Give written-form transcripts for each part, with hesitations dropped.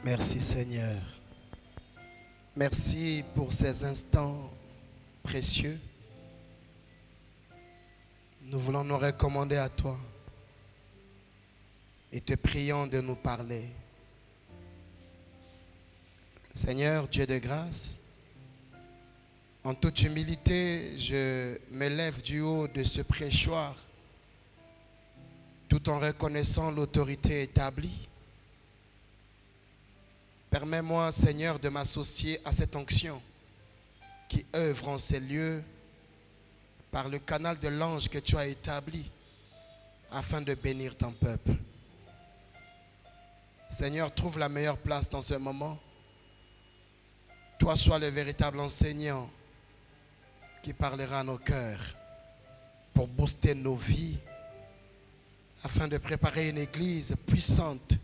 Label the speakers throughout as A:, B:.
A: Merci Seigneur. Merci pour ces instants précieux. Nous voulons nous recommander à toi et te prions de nous parler. Seigneur, Dieu de grâce, en toute humilité, je me lève du haut de ce prêchoir tout en reconnaissant l'autorité établie. Permets-moi, Seigneur, de m'associer à cette onction qui œuvre en ces lieux par le canal de l'ange que tu as établi afin de bénir ton peuple. Seigneur, trouve la meilleure place dans ce moment. Toi, sois le véritable enseignant qui parlera à nos cœurs pour booster nos vies afin de préparer une église puissante,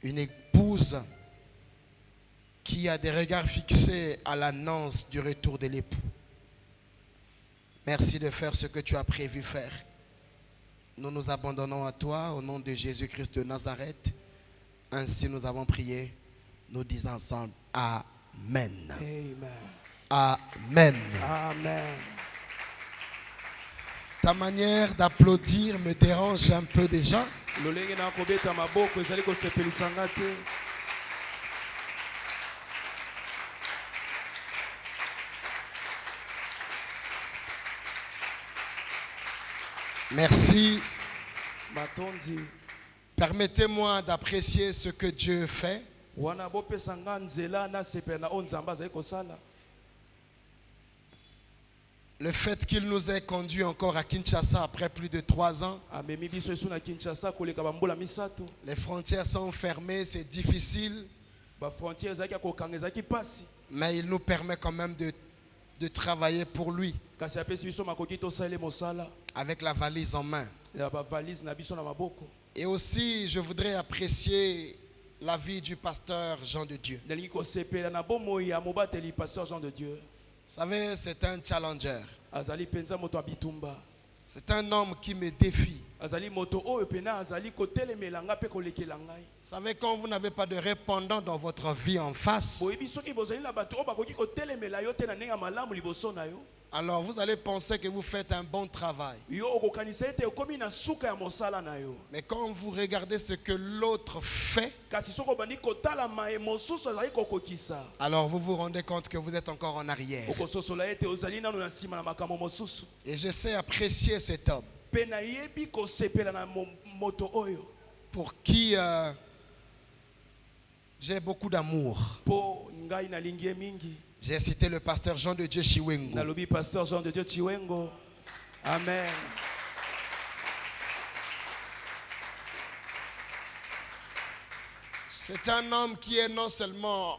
A: une épouse qui a des regards fixés à l'annonce du retour de l'époux. Merci de faire ce que tu as prévu faire. Nous nous abandonnons à toi au nom de Jésus-Christ de Nazareth. Ainsi nous avons prié. Nous disons ensemble Amen.
B: Amen.
A: Amen.
B: Amen.
A: Ta manière d'applaudir me dérange un peu déjà.
B: Lolenge na kobeta maboko ezali kosepelisanga te.
A: Merci.
B: Matondi
A: Permettez-moi d'apprécier ce que Dieu fait.
B: wana bopesanga nzela na sepena o nzamba azali kosala.
A: Le fait qu'il nous ait conduits encore à Kinshasa après plus de 3 ans.
B: Amemi biso esu na Kinshasa koleka bambola misato.
A: Les frontières sont fermées, c'est difficile.
B: Ba frontière ezaki kokanga ezaki pasi.
A: Mais il nous permet quand même de travailler pour lui.
B: Kasi apesi biso makoki tosala mosala.
A: Avec la valise en main.
B: La valise na biso na maboko.
A: Et aussi, je voudrais apprécier la vie du pasteur Jean de Dieu.
B: Nalingi kosepela na bomoi ya mobateli pasteur Jean de Dieu.
A: Vous savez, c'est un challenger.
B: Azali penza moto abitumba.
A: C'est un homme qui me défie.
B: Azali moto oyo pena azali kotelemelanga pe kolekela ngai.
A: Vous savez, quand vous n'avez pas de répondant dans votre vie en face,
B: Boyebi soki bozali na bato oyo bakoki kotelemela yo te na ndenge malamu liboso na yo.
A: alors vous allez penser que vous faites un bon travail.
B: Yo okokanisa ete okomi na suka ya mosala na yo.
A: Mais quand vous regardez ce que l'autre fait,
B: Kasi soko bandi kotala mae mosusu azali kokokisa.
A: alors vous vous rendez compte que vous êtes encore en arrière.
B: Okososola ete ozali nanu na nsima na makambo mosusu.
A: Et je sais apprécier cet homme
B: Pe na yebi kosepela na moto oyo.
A: pour qui j'ai beaucoup d'amour.
B: Po ngai na lingi mingi.
A: J'ai cité le pasteur Jean de Dieu Chiwengo.
B: Na lobi pasteur Jean de Dieu Chiwengo. Amen.
A: C'est un homme qui est non seulement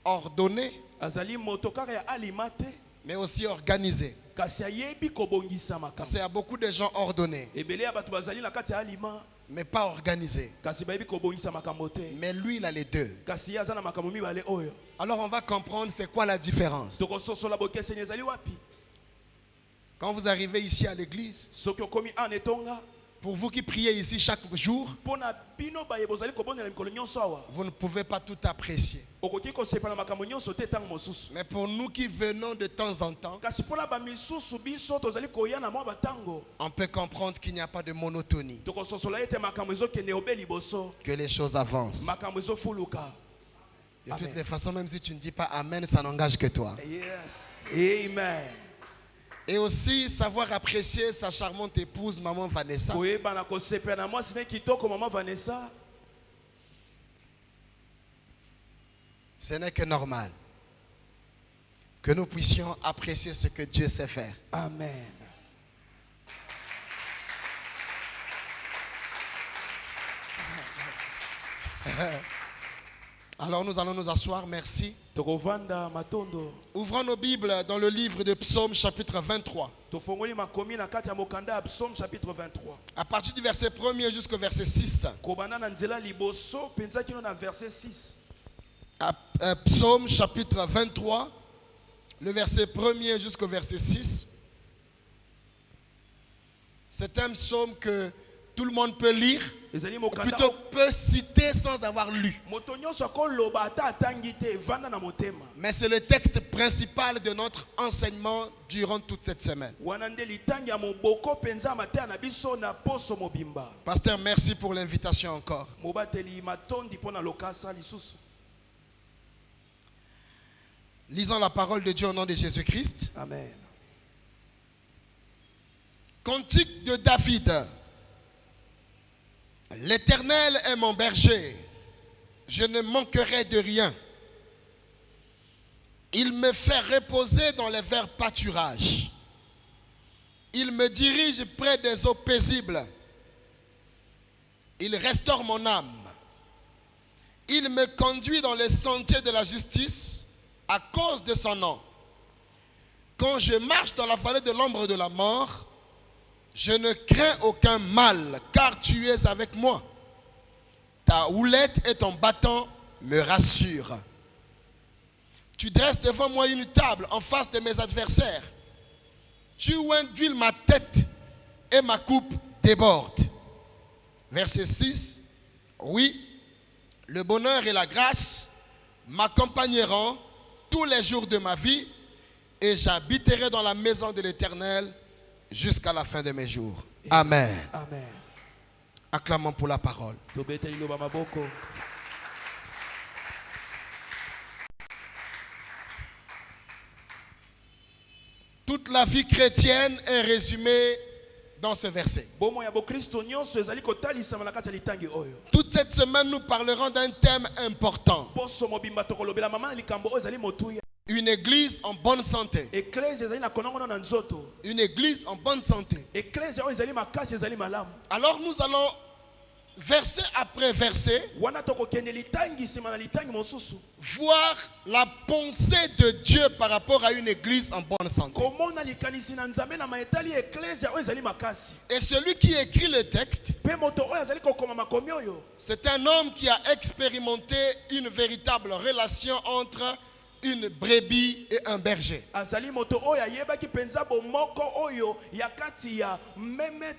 A: ordonné,
B: Azali moto kaka ya alimate.
A: mais aussi organisé.
B: Kasi ayebi kobongisa
A: Parce
B: makambo.
A: qu'il y a beaucoup de gens ordonnés,
B: Ebele ya bato bazali na kati ya alima.
A: mais pas organisés.
B: Kasi bayebi kobongisa makambo te.
A: Mais lui, il a les deux.
B: Kasi ye aza na makambo mibale oyo.
A: Alors on va comprendre c'est quoi la différence.
B: Tokososola bokeseni ezali wapi?
A: Quand vous arrivez ici à l'église,
B: Soki okomi an etonga.
A: pour vous qui priez ici chaque jour,
B: Pona bino baye bozali kobondela mikolo nyonso awa.
A: vous ne pouvez pas tout apprécier.
B: Okoki kosepela makambo nyonso te ntango mosusu.
A: Mais pour nous qui venons de temps en temps,
B: Kasi mpona bamisusu biso tozali koya na mwa batango.
A: on peut comprendre qu'il n'y a pas de monotonie,
B: Tokososola ete makambo ezokende obe liboso.
A: que les choses avancent.
B: Makambo ezofuluka.
A: De toutes
B: Amen.
A: les façons, même si tu ne dis pas Amen, ça n'engage que toi.
B: Yes. Amen.
A: Et aussi savoir apprécier sa charmante épouse, maman Vanessa.
B: Koyeba na kosepela na mwasi ne kitoko mama Vanessa.
A: Ce n'est que normal que nous puissions apprécier ce que Dieu sait faire.
B: Amen.
A: Alors nous allons nous asseoir, merci.
B: Tokovanda matondo.
A: Ouvrons nos Bibles dans le livre de Psaume chapitre 23.
B: Tofongoli makomi na kati ya mokanda ya Psaume chapitre 23.
A: À partir du verset 1er jusqu'au verset 6.
B: Kobanda na nzela liboso penza kino na verset 6.
A: Psaume chapitre 23, le verset 1er jusqu'au verset 6. C'est un psaume que Tout le monde peut lire,
B: ezali
A: ou
B: mokanda
A: plutôt peut citer sans avoir lu.
B: moto nyonso akoloba ata atangi te evanda na motema
A: Mais c'est le texte principal de notre enseignement durant toute cette semaine.
B: wana nde litangi ya moboko mpenza ya mateya na biso na poso mobimba.
A: Pasteur, merci pour l'invitation encore.
B: mobateli matondi mpo na lokasa lisusu.
A: Lisons la parole de Dieu au nom de Jésus-Christ.
B: Amen.
A: Cantique de David. L'Éternel est mon berger, je ne manquerai de rien. Il me fait reposer dans les verts pâturages. Il me dirige près des eaux paisibles. Il restaure mon âme. Il me conduit dans les sentiers de la justice à cause de son nom. Quand je marche dans la vallée de l'ombre de la mort, je ne crains aucun mal, car tu es avec moi. Ta houlette et ton bâton me rassurent. Tu dresses devant moi une table en face de mes adversaires. Tu induis ma tête et ma coupe déborde. Verset 6. Oui, le bonheur et la grâce m'accompagneront tous les jours de ma vie et j'habiterai dans la maison de l'Éternel jusqu'à la fin de mes jours. Amen.
B: Amen.
A: Acclamons pour la parole.
B: tobeteli loba maboko.
A: Toute la vie chrétienne est résumée dans ce verset.
B: bomo ya bokristo nyonso ezali kotalisama na kati ya litangi oyo.
A: Toute cette semaine, nous parlerons d'un thème important.
B: poso mobimba tokolobela mama na likambo oyo ezali motuya.
A: Une église en bonne santé.
B: eklese ezali na konongono na nzoto.
A: Une église en bonne santé.
B: eklese oyo ezali makasi ezali malamu.
A: Alors nous allons, verset après verset,
B: wana tokokende litangi nsima na litangi mosusu
A: voir la pensée de Dieu par rapport à une église en bonne santé.
B: komona likanisi na nzambe na maetali ya eklese oyo ezali makasi.
A: Et celui qui écrit le texte,
B: mpe moto oyo azali kokoma makomi oyo
A: c'est un homme qui a expérimenté une véritable relation entre une brebis et un berger.
B: azali moto oyo ayebaki mpenza bomoko oyo ya kati ya meme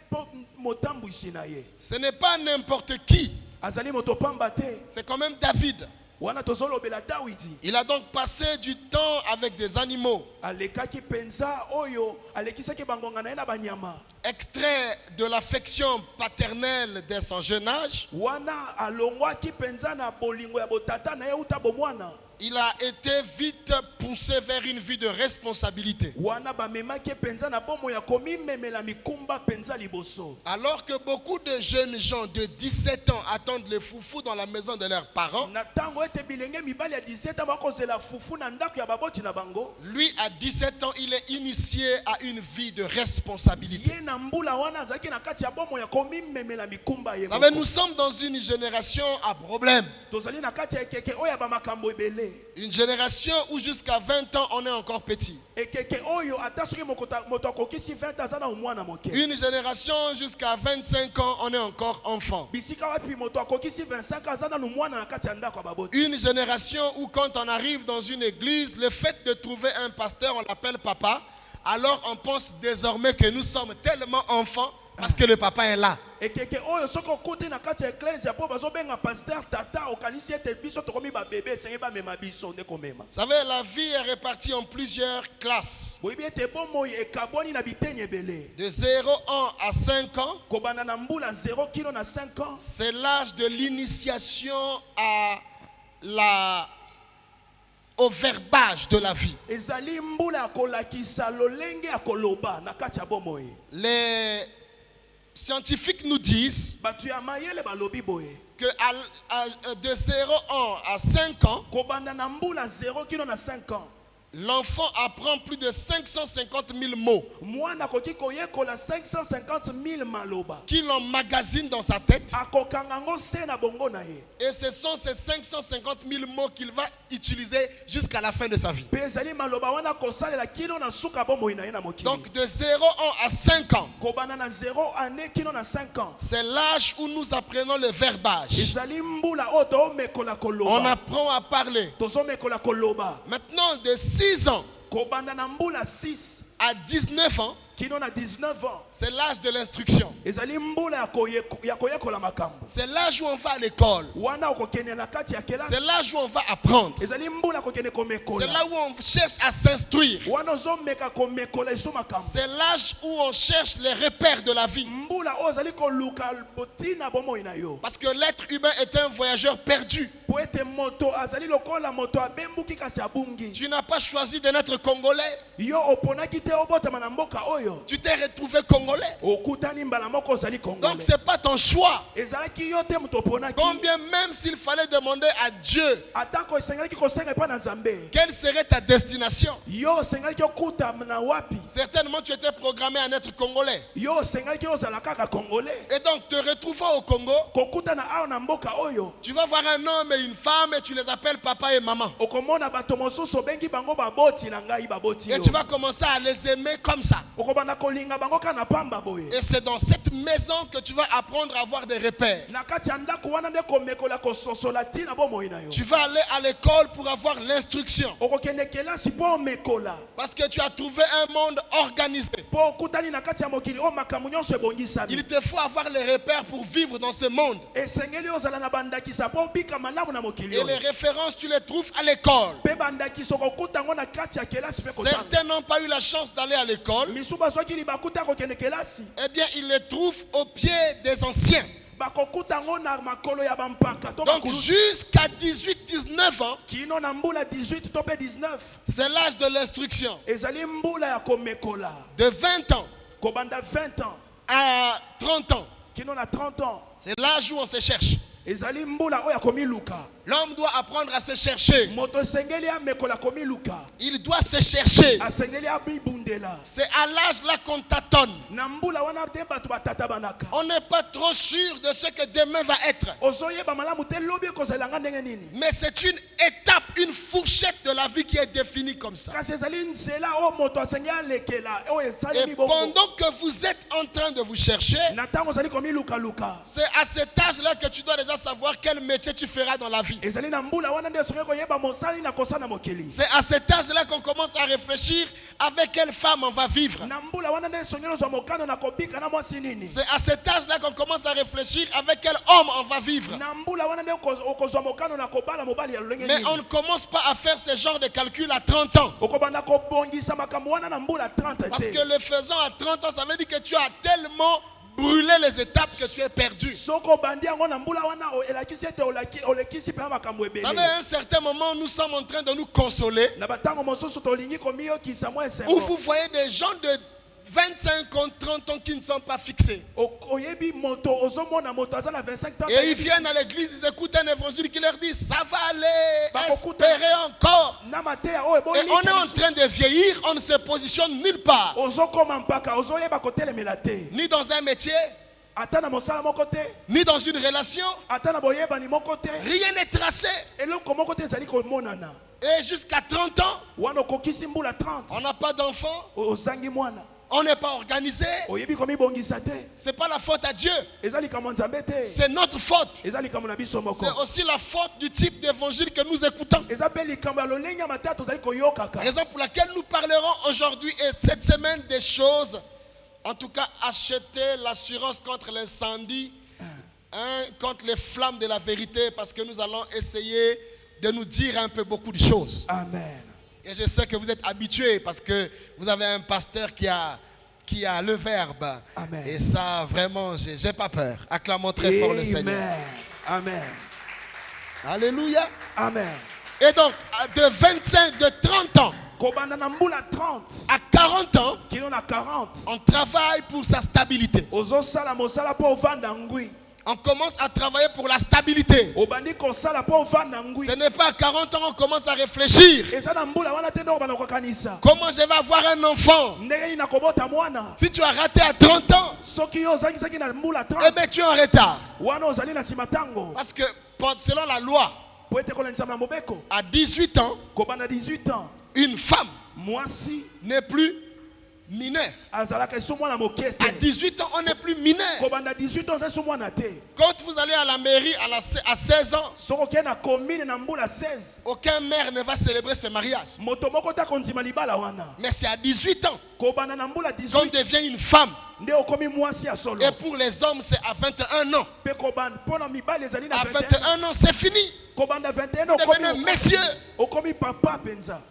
B: motambwisi na ye.
A: Ce n'est pas n'importe qui,
B: azali moto pamba te.
A: c'est quand même David.
B: wana tozolobela dawidi
A: Il a donc passé du temps avec des animaux.
B: alekaki mpenza oyo alekisaki bangonga na ye na banyama.
A: Extrait de l'affection paternelle dès son jeune âge.
B: wana alongwaki mpenza na bolingo ya botata na ye uta bomwana.
A: Il a été vite poussé vers une vie de responsabilité.
B: wana bamemaki mpenza na bomo ya komimemela mikumba mpenza liboso.
A: Alors que beaucoup de jeunes gens de 17 ans attendent le foufou dans la maison de leurs parents,
B: na ntango ete bilenge mibali ya 17 ans bakozela fufu na ndako ya baboti na bango.
A: lui à 17 ans, il est initié à une vie de responsabilité.
B: ye na mbula wana azalaki na kati ya bomo ya komimemela mikumba ye
A: Vous savez,
B: moko.
A: nous sommes dans une génération à problème.
B: tozali na kati ya ekeke oyo ya bamakambo ebele.
A: Une génération où jusqu'à 20 ans, on est encore petit.
B: ekeke oyo ata soki moto akokisi 20 aza na omwana moke.
A: Une génération jusqu'à 25 ans, on est encore enfant.
B: bisika wapi moto akokisi 25 aza na omwana na kati ya ndako ya baboti.
A: Une génération où quand on arrive dans une église, le fait de trouver un pasteur, on l'appelle papa, alors on pense désormais que nous sommes tellement enfants parce que le papa est là.
B: ekeke oyo soki okuti na kati ya eklese mpo bazobenga paster tata okanisi ete biso tokomi babebe esenge bamema biso nde komema.
A: Vous savez, la vie est répartie en plusieurs classes.
B: boyebi ete bomoi ekabwani na biteni ebele.
A: De 0 ans à 5 ans,
B: kobanda na mbula 0 kilo na 5 ans
A: c'est l'âge de l'initiation au verbage de la vie.
B: ezali mbula ya kolakisa lolenge ya koloba na kati ya bomoi.
A: Les scientifiques nous disent
B: bato ya mayele balobi boye
A: que de 0 ans à 5 ans,
B: kobanda na mbula 0 kilo na 5 ans
A: l'enfant apprend plus de 550 000 mots
B: mwana akoki koyekola 550 000 maloba
A: qu'il emmagasine dans sa tête.
B: akokanga ngo se na bongo na ye.
A: Et ce sont ces 550 000 mots qu'il va utiliser jusqu'à la fin de sa vie.
B: mpe ezali maloba wana kosalela kilo na suka bomoi na ye na mokili.
A: Donc de 0 ans à 5 ans,
B: kobanda na 0 année kilo na 5 ans
A: c'est l'âge où nous apprenons le verbage.
B: ezali mbula oyo toomekola
A: On
B: koloba.
A: apprend à parler.
B: tozomekola koloba.
A: Maintenant, de 6 ans
B: kobanda na mbula 6
A: à 19 ans,
B: kino na 19 ans.
A: C'est l'âge de l'instruction.
B: Ezali mbula ya koyekola makambo.
A: C'est l'âge où on va à l'école.
B: Wana okokende na kati ya kelasi.
A: C'est l'âge où on va apprendre.
B: Ezali mbula kokende komekola.
A: C'est là où on cherche à s'instruire.
B: Wana ozomeka komekola iso makambo.
A: C'est l'âge où on cherche les repères de la vie.
B: Mbula ozali koluka botina bomoi na yo.
A: Parce que l'être humain est un voyageur perdu.
B: Po ete moto azali lokola moto abembuki kasi abungi.
A: Tu n'as pas choisi de naître congolais.
B: Yo oponaki te obotama na mboka oyo.
A: Tu t'es retrouvé congolais.
B: Okutani mbala moko ozali congolais.
A: Donc c'est pas ton choix.
B: Ezalaki yo te moto oponaki.
A: Combien même s'il fallait demander à Dieu
B: Atako esengalaki kosenga epa na Nzambe.
A: quelle serait ta destination.
B: Yo osengalaki okuta na wapi.
A: Certainement tu étais programmé à naître congolais.
B: Yo osengalaki ozala kaka congolais.
A: Et donc te retrouvant au Congo,
B: Kokuta na awa na mboka oyo.
A: tu vas voir un homme et une femme et tu les appelles papa et maman.
B: Okomona bato mosusu bengi bango baboti na ngai baboti yo.
A: Et tu vas commencer à les aimer comme ça.
B: Okobana kolinga bango kana pamba boye.
A: Et c'est dans cette maison que tu vas apprendre à avoir des repères.
B: Na kati ya ndako wana nde komekola kososola tina bomoi na yo.
A: Tu vas aller à l'école pour avoir l'instruction.
B: Okokende kelasi po mekola.
A: Parce que tu as trouvé un monde organisé.
B: Po okutani na kati ya mokili o makambo nyonso ebongisami.
A: Il te faut avoir les repères pour vivre dans ce monde.
B: Esengeli ozala na bandakisa po bika malamu na mokili.
A: Et les références, tu les trouves à l'école.
B: Pe bandakisa kokuta ngo na kati ya kelasi pe kotanga.
A: Certains n'ont pas eu la chance d'aller à l'école.
B: Misuba soki libakuta kokende kelasi.
A: Eh bien, ils les trouvent au pied des anciens.
B: Bakokuta ngo na makolo ya bampaka to
A: Donc,
B: bakulu.
A: jusqu'à 18-19 ans,
B: Kino na mbula 18 to pe 19.
A: c'est l'âge de l'instruction.
B: Ezali mbula ya komekola.
A: De 20 ans
B: Kobanda 20 ans.
A: à 30 ans,
B: Kino na 30 ans.
A: c'est l'âge où on se cherche.
B: Ezali mbula oya komiluka.
A: L'homme doit apprendre à se chercher.
B: Moto sengeli ya mekola komiluka.
A: Il doit se chercher.
B: Asengeli ya bibundela.
A: C'est à l'âge là qu'on tâtonne.
B: Na mbula wana te batu batata banaka.
A: On n'est pas trop sûr de ce que demain va être.
B: Ozoyeba malamu te lobi kozelanga ndenge nini.
A: Mais c'est une étape, une fourchette de la vie qui est définie comme ça.
B: Kasi ezali nzela o moto asengeli alekela o esali
A: Et
B: mibongo.
A: pendant que vous êtes en train de vous chercher,
B: Na tango ozali komiluka luka.
A: c'est à cet âge-là que tu dois déjà savoir quel métier tu feras dans la vie.
B: Ezali na mbula wana nde soki koyeba mosali na kosana mokili.
A: C'est à cet âge-là qu'on commence à réfléchir avec quelle femme on va vivre.
B: Na mbula wana nde soki ozwa mokano na kobika na mwasi nini.
A: C'est à cet âge-là qu'on commence à réfléchir avec quel homme on va vivre.
B: Na mbula wana nde okozwa mokano na kobala mobali ya lolenge
A: Mais
B: nini.
A: on ne commence pas à faire ce genre de calcul à 30 ans.
B: Okobanda kobongisa makambo wana na mbula 30
A: Parce
B: te.
A: que le faisant à 30 ans, ça veut dire que tu as tellement brûlé les étapes que tu es perdu.
B: Soko bandi yango na mbula wana elakisi ete olekisi pe makambo
A: Vous savez,
B: ebele.
A: à un certain moment, nous sommes en train de nous consoler.
B: Na batango mosusu tolingi komiyokisa mwa
A: Où
B: esengo.
A: vous voyez des gens de 25 ans, 30 ans qui ne sont pas fixés.
B: Oyebi moto ozomona moto aza na 25 ans.
A: Et ils viennent à l'église, ils écoutent un évangile qui leur dit, ça va aller,
B: Bah,
A: espérez encore.
B: Na mateya o
A: Et on est en train de vieillir, on ne se positionne nulle part.
B: ozokoma mpaka ozoyeba kotelemela te.
A: Ni dans un métier,
B: Ata na mosala moko te.
A: ni dans une relation.
B: Ata na boyebani moko te.
A: Rien n'est tracé.
B: Eloko moko te ezali komonana.
A: Et jusqu'à 30 ans,
B: Wana okokisi mbula 30.
A: on n'a pas d'enfant,
B: Ozangi mwana.
A: on n'est pas organisé.
B: Oyebi komibongisa te.
A: C'est pas la faute à Dieu,
B: Eza likambo nzambe te.
A: c'est notre faute.
B: Eza likambo na biso moko.
A: C'est aussi la faute du type d'évangile que nous écoutons.
B: Eza pe likambo ya lolenge ya matata tozali koyokaka.
A: Raison pour laquelle nous parlerons aujourd'hui et cette semaine des choses. En tout cas, acheter l'assurance contre l'incendie, contre les flammes de la vérité, parce que nous allons essayer de nous dire un peu beaucoup de choses.
B: Amen.
A: Et je sais que vous êtes habitués parce que vous avez un pasteur qui a le verbe.
B: Amen.
A: Et ça, vraiment, j'ai pas peur. Acclamons très fort le Seigneur.
B: Amen.
A: Alléluia.
B: Amen.
A: Et donc, de 25, de 30 ans
B: Kobanda na mbula 30.
A: à 40 ans,
B: Kino na 40.
A: on travaille pour sa stabilité.
B: Ozosala mosala po ovanda ngui.
A: On commence à travailler pour la stabilité.
B: Obandi kosala po ovanda ngui.
A: Ce n'est pas à 40 ans qu'on commence à réfléchir.
B: Eza na mbula wana te ndo bana kokanisa.
A: Comment je vais avoir un enfant?
B: Ndenge ni nakobota mwana.
A: Si tu as raté à 30 ans,
B: Soki yo ozangisaki na mbula
A: eh
B: 30.
A: bien tu es en retard.
B: Wana ozali na simatango.
A: Parce que selon la loi,
B: Po ete kolanisa na mobeko.
A: à 18 ans,
B: Kobanda 18 ans.
A: une femme
B: Mwasi
A: n'est plus mineur.
B: azalaka esu mwana moke
A: À
B: te
A: 18 ans, on n'est plus mineur.
B: kobanda 18 ans esu mwana te
A: Quand vous allez à la mairie à 16 ans,
B: soki okei na commune na mbula 16
A: aucun maire ne va célébrer ce mariage.
B: moto moko te akondima libala wana
A: Mais c'est à 18 ans
B: kobanda na mbula
A: qu'on
B: 18
A: devient une femme.
B: nde okomi mwasi ya solo
A: Et pour les hommes, c'est à 21 ans.
B: mpe kobanda mpo na mibali ezali na
A: À
B: 21
A: 21 ans, c'est fini.
B: kobanda 21
A: Vous devenez monsieur.
B: okomi papa mpenza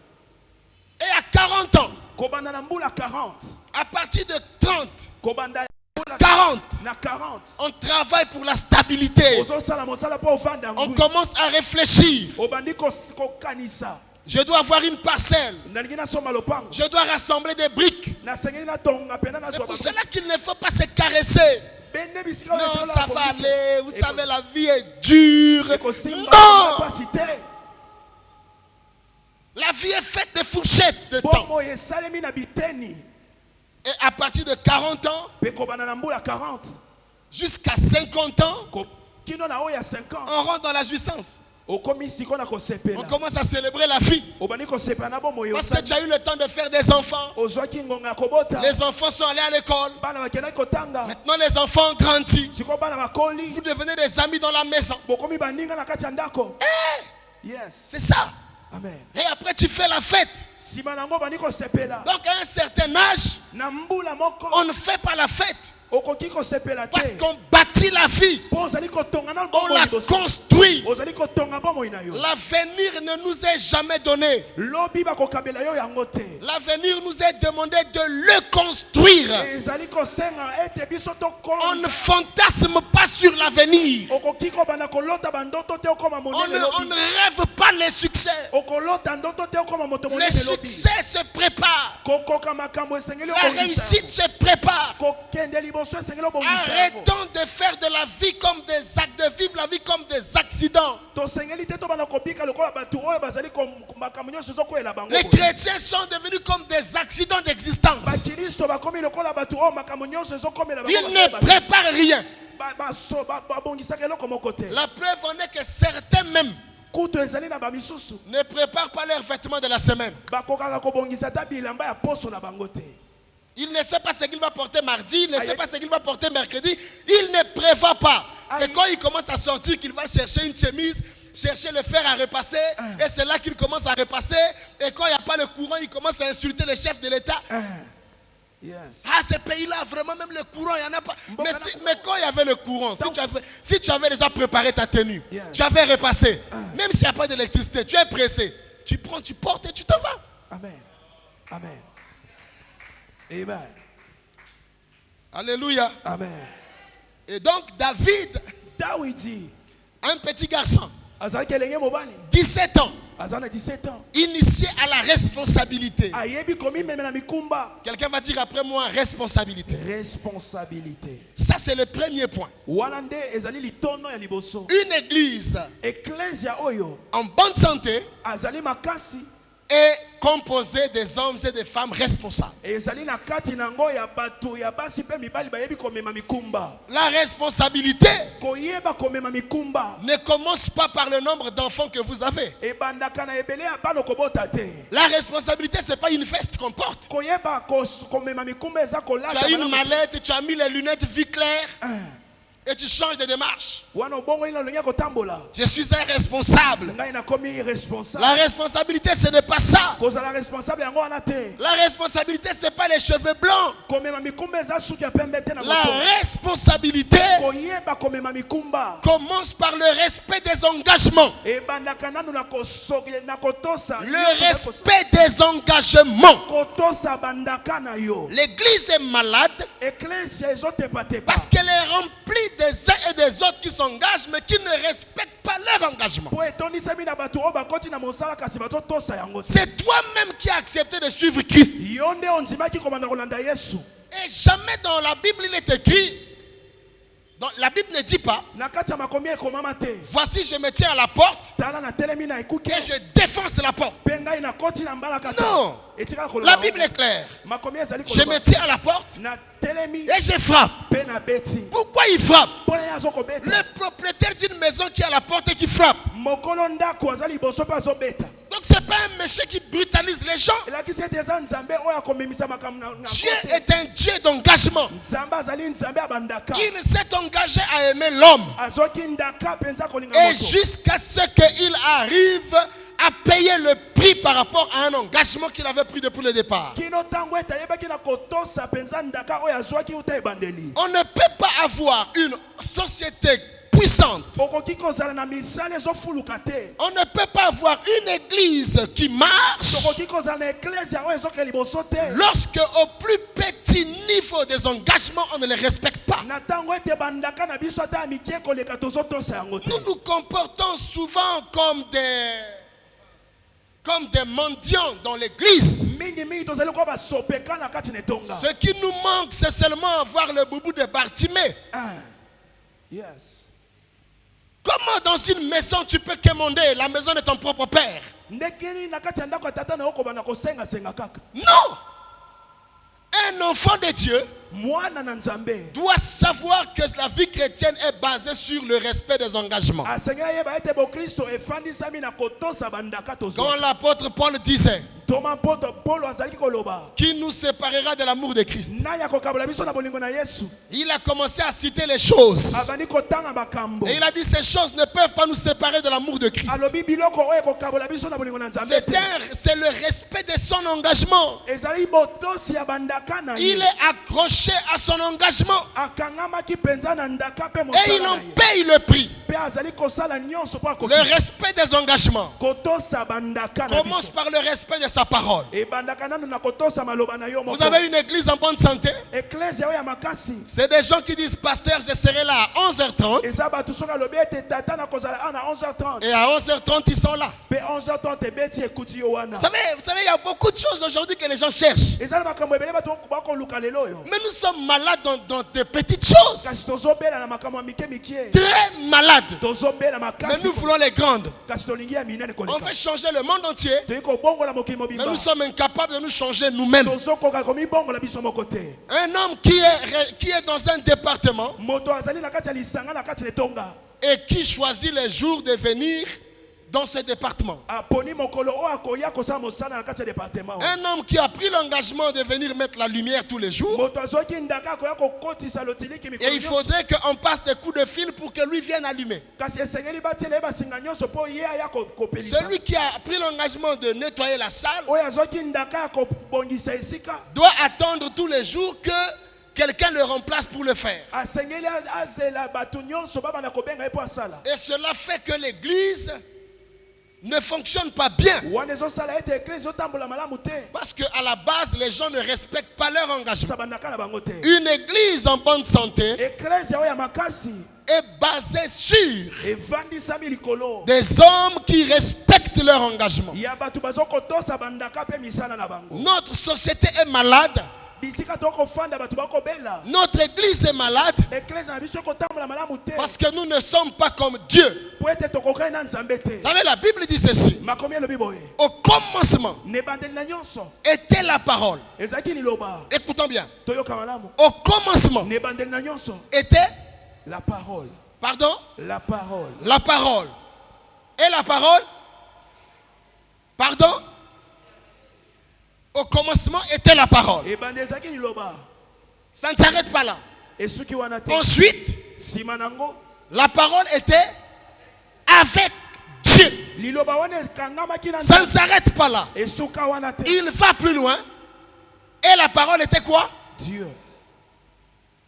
A: Et à 40 ans,
B: kobanda na mbula 40
A: à partir de 30,
B: kobanda ya mbula
A: 40,
B: na 40
A: on travaille pour la stabilité.
B: ozosala mosala mpo ovanda
A: On
B: ngwi
A: commence à réfléchir.
B: obandi kokanisa
A: Je dois avoir une parcelle.
B: nalingi nasomba lopango
A: Je dois rassembler des briques.
B: nasengeli natonga mpena
A: C'est
B: nazwa
A: pour cela qu'il ne faut pas se caresser.
B: bende bisika
A: Non,
B: oyo
A: ça va aller. Vous savez, la vie est dure.
B: ekosimba
A: Non!
B: pasi te
A: La vie est faite de fourchettes de temps.
B: bomoi esalemi na biteni
A: Et à partir de 40 ans
B: mpe kobanda na mbula 40
A: jusqu'à 50 ans,
B: kino na oyo ya 5 ans
A: on rentre dans la jouissance.
B: okomi siko na
A: On
B: kosepela
A: commence à célébrer la vie.
B: obandi kosepela na bomoi
A: Parce que tu as eu le temps de faire des enfants.
B: ozwaki ngonga ya kobota
A: Les enfants sont allés à l'école.
B: bana bakendaki kotanga
A: Maintenant, les enfants ont grandi.
B: siko bana bakoli
A: Vous devenez des amis dans la maison.
B: bokomi baninga na kati ya ndako yes
A: C'est ça.
B: amen
A: Et après, tu fais la fête.
B: nsima nango obandi kosepela
A: Donc, à un certain âge,
B: na mbula moko
A: on ne fait pas la fête.
B: okoki kosepela
A: Parce
B: te
A: qu'on bâtit la vie.
B: mpo ozali kotonga na
A: On
B: bomoi
A: la
B: liboso
A: construit.
B: ozali kotonga bomoi na yo
A: L'avenir ne nous est jamais donné.
B: lobi bakokabela yo yango te
A: L'avenir nous est demandé de le construire.
B: ezali kosenga ete biso
A: On ne
B: tokolisa
A: fantasme pas sur l'avenir.
B: okoki kobanda kolota bandoto te okoma
A: On
B: monene
A: ne
B: lobi
A: rêve pas les succès.
B: okolota ndoto te okoma moto
A: Les
B: monene lobi
A: succès se préparent.
B: kokoka makambo esengeli
A: La
B: obongisa
A: réussite se prépare.
B: kokende liboso esengeli obongisa yango
A: Arrêtons de faire de la vie comme des actes, de vivre la vie comme des accidents.
B: tosengeli te tobanda kobika lokola bato oyo bazali makambo nyonso ezokwela bango
A: Les chrétiens sont devenus comme des accidents d'existence.
B: bakristo bakomi lokola bato oyo makambo nyonso ezokomela bango
A: Ils ne préparent rien.
B: babongisaka eloko moko te
A: La preuve en est que certains même
B: kutu ezali na bamisusu
A: ne préparent pas leurs vêtements de la semaine.
B: bakokaka kobongisa ata bilamba ya poso na bango te
A: Il ne sait pas ce qu'il va porter mardi, il ne sait pas ce qu'il va porter mercredi. Il ne prévoit pas. C'est quand il commence à sortir qu'il va chercher une chemise, chercher le fer à repasser. Et c'est là qu'il commence à repasser. Et quand il n'y a pas le courant, il commence à insulter le chef de l'État.
B: yes
A: Ah, ce pays-là, vraiment, même le courant, il n'y en a pas. Mais quand il y avait le courant, si tu avais déjà préparé ta tenue, tu avais repassé, même s'il n'y a pas d'électricité, tu es pressé, tu prends, tu portes et tu t'en vas.
B: amen amen amen
A: Alléluia.
B: amen
A: Et donc, David,
B: dawidi
A: un petit garçon,
B: azalaki elenge mobali
A: 17 ans,
B: aza na 17 ans
A: initié à la responsabilité.
B: ayebi komimemela mikumba
A: Quelqu'un va dire après moi, responsabilité.
B: responsabilité
A: Ça, c'est le premier point.
B: wana nde ezali litono ya liboso
A: Une église
B: eklesia oyo
A: en bonne santé
B: azali makasi
A: est composée des hommes et des femmes responsables.
B: ezali na kati nango ya bato ya basi mpe mibali bayebi komema mikumba
A: La responsabilité
B: koyeba komema mikumba
A: ne commence pas par le nombre d'enfants que vous avez.
B: ebandaka na ebele ya bana kobota te
A: La responsabilité, ce n'est pas une veste qu'on porte.
B: koyeba komema mikumba eza
A: Tu
B: kolata
A: as une mallette, tu as mis les lunettes vue claire et tu changes de démarche.
B: wana obongoli na olongi ya kotambola
A: Je suis un responsable.
B: ngai nakomi responsable
A: La responsabilité, ce n'est pas ça.
B: kozala responsable yango wana te
A: La responsabilité, ce n'est pas les cheveux blancs.
B: komema mikumba eza suki ya pembe te na
A: La
B: moto
A: responsabilité
B: koyeba komema mikumba
A: commence par le respect des engagements.
B: ebandaka nanu na kotosa
A: Le respect des engagements.
B: kotosa bandaka na yo
A: L'église est malade
B: eklesia ezotepatepa
A: parce qu'elle est remplie des uns et des autres qui s'engagent mais qui ne respectent pas leur engagement.
B: po etondisami na bato oyo bakoti na mosala kasi bazotosa yango te
A: C'est toi-même qui as accepté de suivre Christ.
B: yo nde ondimaki kobanda kolanda yesu
A: Et jamais dans la Bible il est écrit, la Bible ne dit pas,
B: na kati ya makomi ekomama te
A: voici je me tiens à la porte
B: tala na telemi na ekuke
A: et je défonce la porte.
B: mpe ngai nakoti na mbalaka te
A: Non.
B: etikala
A: La
B: koloba
A: Bible est claire.
B: makomi ezali
A: Je me
B: koloba
A: tiens à la porte
B: na telemi
A: et je frappe.
B: mpe na beti
A: Pourquoi il frappe?
B: mpo ye azokobeta
A: Le propriétaire d'une maison qui est à la porte et qui frappe.
B: mokolo ndako aza liboso mpe azobeta
A: Donc c'est pas un monsieur qui brute instrumentalise les gens.
B: elakisi ete eza nzambe oyo akomemisa makambo na
A: Dieu est un Dieu d'engagement.
B: nzambe azali nzambe ya bandaka
A: Il s'est engagé à aimer l'homme.
B: azoki ndaka mpenza kolinga
A: Et
B: moto
A: jusqu'à ce qu'il arrive à payer le prix par rapport à un engagement qu'il avait pris depuis le départ.
B: kino ntango ete ayebaki na kotosa mpenza ndaka oyo azwaki uta ebandeli
A: On ne peut pas avoir une société puissante.
B: okoki kozala na misala ezofuluka te
A: On ne peut pas avoir une église qui marche
B: tokoki kozala na eklesia oyo ezoka liboso te
A: lorsque au plus petit niveau des engagements, on ne les respecte pas.
B: na ntango ete bandaka na biso ata ya mike koleka tozotosa yango te
A: Nous nous comportons souvent comme des mendiants dans l'église.
B: mingimingi tozali koa basopeka na kati na etonga
A: Ce qui nous manque, c'est seulement avoir le boubou de Bartimée.
B: yes
A: Comment dans une maison tu peux quémander la maison de ton propre père?
B: ndekini na kati ya ndako ya tata na yo kobanda kosengasenga kaka
A: Non! Un enfant de Dieu
B: mwana na nzambe
A: doit savoir que la vie chrétienne est basée sur le respect des engagements.
B: asengeli ayeba ete bokristo efandisami na kotosa bandaka
A: Quand
B: tozwa
A: l'apôtre Paul disait
B: toma mpoto polo azalaki koloba
A: qui nous séparera de l'amour de Christ,
B: nani akokabola biso na bolingo na yesu
A: il a commencé à citer les choses.
B: abandi kotanga makambo
A: Et il a dit ces choses ne peuvent pas nous séparer de l'amour de Christ.
B: alobi biloko oyo ekokabola biso na bolingo na nzambe te
A: C'est le respect de son engagement.
B: ezali botosi ya bandaka na
A: Il
B: ye
A: est accroché à son engagement
B: akangamaki mpenza na ndaka mpe
A: et il
B: mosala
A: en
B: na ye
A: paye le prix.
B: mpe azali kosala nyonso mpo akoki
A: Le respect des engagements
B: kotosa bandaka na
A: commence
B: biso
A: par le respect de sa parole.
B: ebandaka nanu na kotosa maloba na yo
A: Vous
B: moko
A: avez une église en bonne santé?
B: eklesia oyo ya makasi
A: C'est des gens qui disent, pasteur, je serai là à 11h30.
B: eza bato soki alobi ete tata na kozala a na 11h30
A: Et à 11h30, ils sont là.
B: mpe 11h30 ebeti ekuti yo wana
A: Vous savez, il y a beaucoup de choses aujourd'hui que les gens cherchent.
B: eza na makambo ebele bato bakoluka lelo oyo
A: Mais nous sommes malades dans des petites choses.
B: kasi tozobela na makambo ya mike mike
A: Très malades.
B: tozobela
A: Mais
B: makasi
A: nous voulons les grandes.
B: kasi tolingi ya minene
A: On
B: koleka
A: veut changer le monde entier.
B: toyei kobongola mokili
A: Mais
B: mobimba
A: nous sommes incapables de nous changer nous-mêmes.
B: tozokoka komibongola biso moko te
A: Un homme qui est dans un département
B: moto azali na kati ya lisanga na kati na etonga
A: et qui choisit les jours de venir dans ce département.
B: aponi mokolo oyo akoya kosala mosala na kati ya departement oyo.
A: Un homme qui a pris l'engagement de venir mettre la lumière tous les jours.
B: moto azwaki ndaka akoya kokotisa lotiliki
A: Et
B: mikolo
A: il
B: nyonso
A: faudrait qu'on passe des coups de fil pour que lui vienne allumer.
B: kasi esengeli batiela ye basinga nyonso mpo ye aya kopelisa
A: Celui qui a pris l'engagement de nettoyer la salle
B: oyo azwaki ndaka ya kobongisa esika
A: doit attendre tous les jours que quelqu'un le remplace pour le faire.
B: asengeli azela bato nyonso babanda kobenga ye mpo asala
A: Et cela fait que l'église ne fonctionne pas bien.
B: wana ezosala ete eklesi otambola malamu te
A: Parce qu'à la base, les gens ne respectent pas leur engagement.
B: bandaka na bango te
A: Une église en bonne santé
B: eklesi oyo ya makasi
A: est basée sur
B: evandisami likolo
A: des hommes qui respectent leur engagement.
B: ya bato bazokotosa bandaka mpe misala na bango
A: Notre société est malade.
B: bisika tokofanda bato bakobela
A: Notre église est malade
B: eklesi na biso ekotambola malamu te
A: parce que nous ne sommes pas comme Dieu.
B: po ete tokokani na nzambe te
A: Vous savez, la Bible dit ceci.
B: makomi elobi boye
A: Au commencement
B: na ebandeli na nyonso
A: était la parole.
B: ezalaki liloba
A: Écoutons bien.
B: toyoka malamu
A: Au commencement
B: na ebandeli na nyonso
A: était,
B: la parole
A: pardon,
B: la parole
A: la parole. Et la parole, pardon, au commencement était la parole.
B: ebandeli ezalaki liloba
A: Ça ne s'arrête pas là.
B: esuki wana te
A: Ensuite,
B: nsima nango
A: la parole était avec Dieu.
B: liloba wana ekangamaki na
A: Ça ne s'arrête pas là.
B: esuka wana te
A: Il va plus loin. Et la parole était quoi?
B: dieu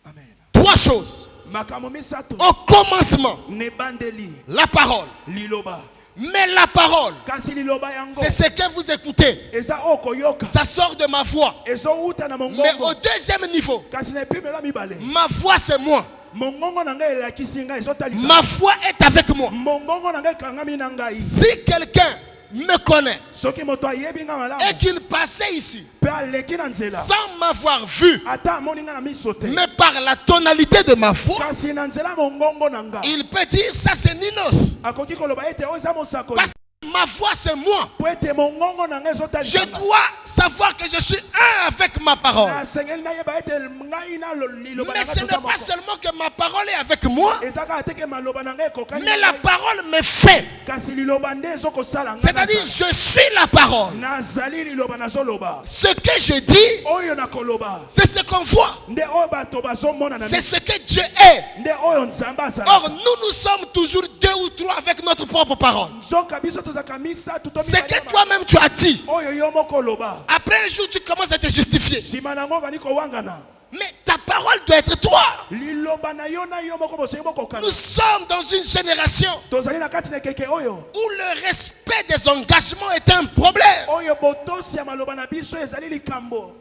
B: amen
A: Trois choses.
B: makambo misato
A: Au commencement,
B: na ebandeli
A: la parole.
B: liloba
A: Mais la parole,
B: kasi liloba yango
A: c'est ce que vous écoutez.
B: eza oyo koyoka
A: Ça sort de ma voix.
B: ezowuta na
A: Mais
B: mongongo
A: au deuxième niveau,
B: kasi na epimela mibale
A: ma voix c'est moi.
B: mongongo na ngai elakisi ngai ezotalisa
A: Ma foi est avec moi.
B: mongongo na ngai ekangami na ngai
A: Si quelqu'un me connaît
B: soki moto ayebi ngai malamu
A: et qu'il passait ici
B: mpe aleki na nzela
A: sans m'avoir vu,
B: ata amoni ngai na miso te
A: mais par la tonalité de ma voix,
B: kasi na nzela mongongo na ngai
A: il peut dire ça c'est Ninos.
B: akoki koloba ete oyo eza mosakoli
A: Parce que ma voix c'est moi.
B: po ete mongongo na ngai
A: Je
B: ezotalisanga.
A: dois savoir que je suis un avec ma parole.
B: nasengeli nayeba ete ngai na liloba na
A: Mais
B: ngai
A: ce n'est
B: toza
A: pas
B: moko.
A: seulement que ma parole est avec moi,
B: eza kaka te ke maloba na ngai ekokani
A: mais
B: na
A: la
B: ngai,
A: parole me fait.
B: kasi liloba nde ezokosala ngai
A: C'est-à-dire,
B: nazala.
A: je suis la parole.
B: nazali liloba nazoloba.
A: Ce que je dis,
B: oyo nakoloba
A: c'est ce qu'on voit.
B: nde oyo bato bazomona na
A: C'est
B: miso.
A: ce que Dieu est.
B: nde oyo nzambe azali.
A: Or, nous sommes toujours 2 ou 3 avec notre propre parole.
B: nzoka biso tozalaka misatu to
A: C'est
B: mibale
A: que
B: ya
A: toi-même tu as dit.
B: oyo yo moko oloba.
A: Après un jour, tu commences à te justifier.
B: nsima nango bani kowangana.
A: Mais ta parole doit être toi.
B: liloba na yo moko bosengi bokokana.
A: Nous sommes dans une génération
B: tozali na kati na ekeke oyo.
A: où le respect des engagements est un problème.
B: oyo botosi ya maloba na biso ezali likambo.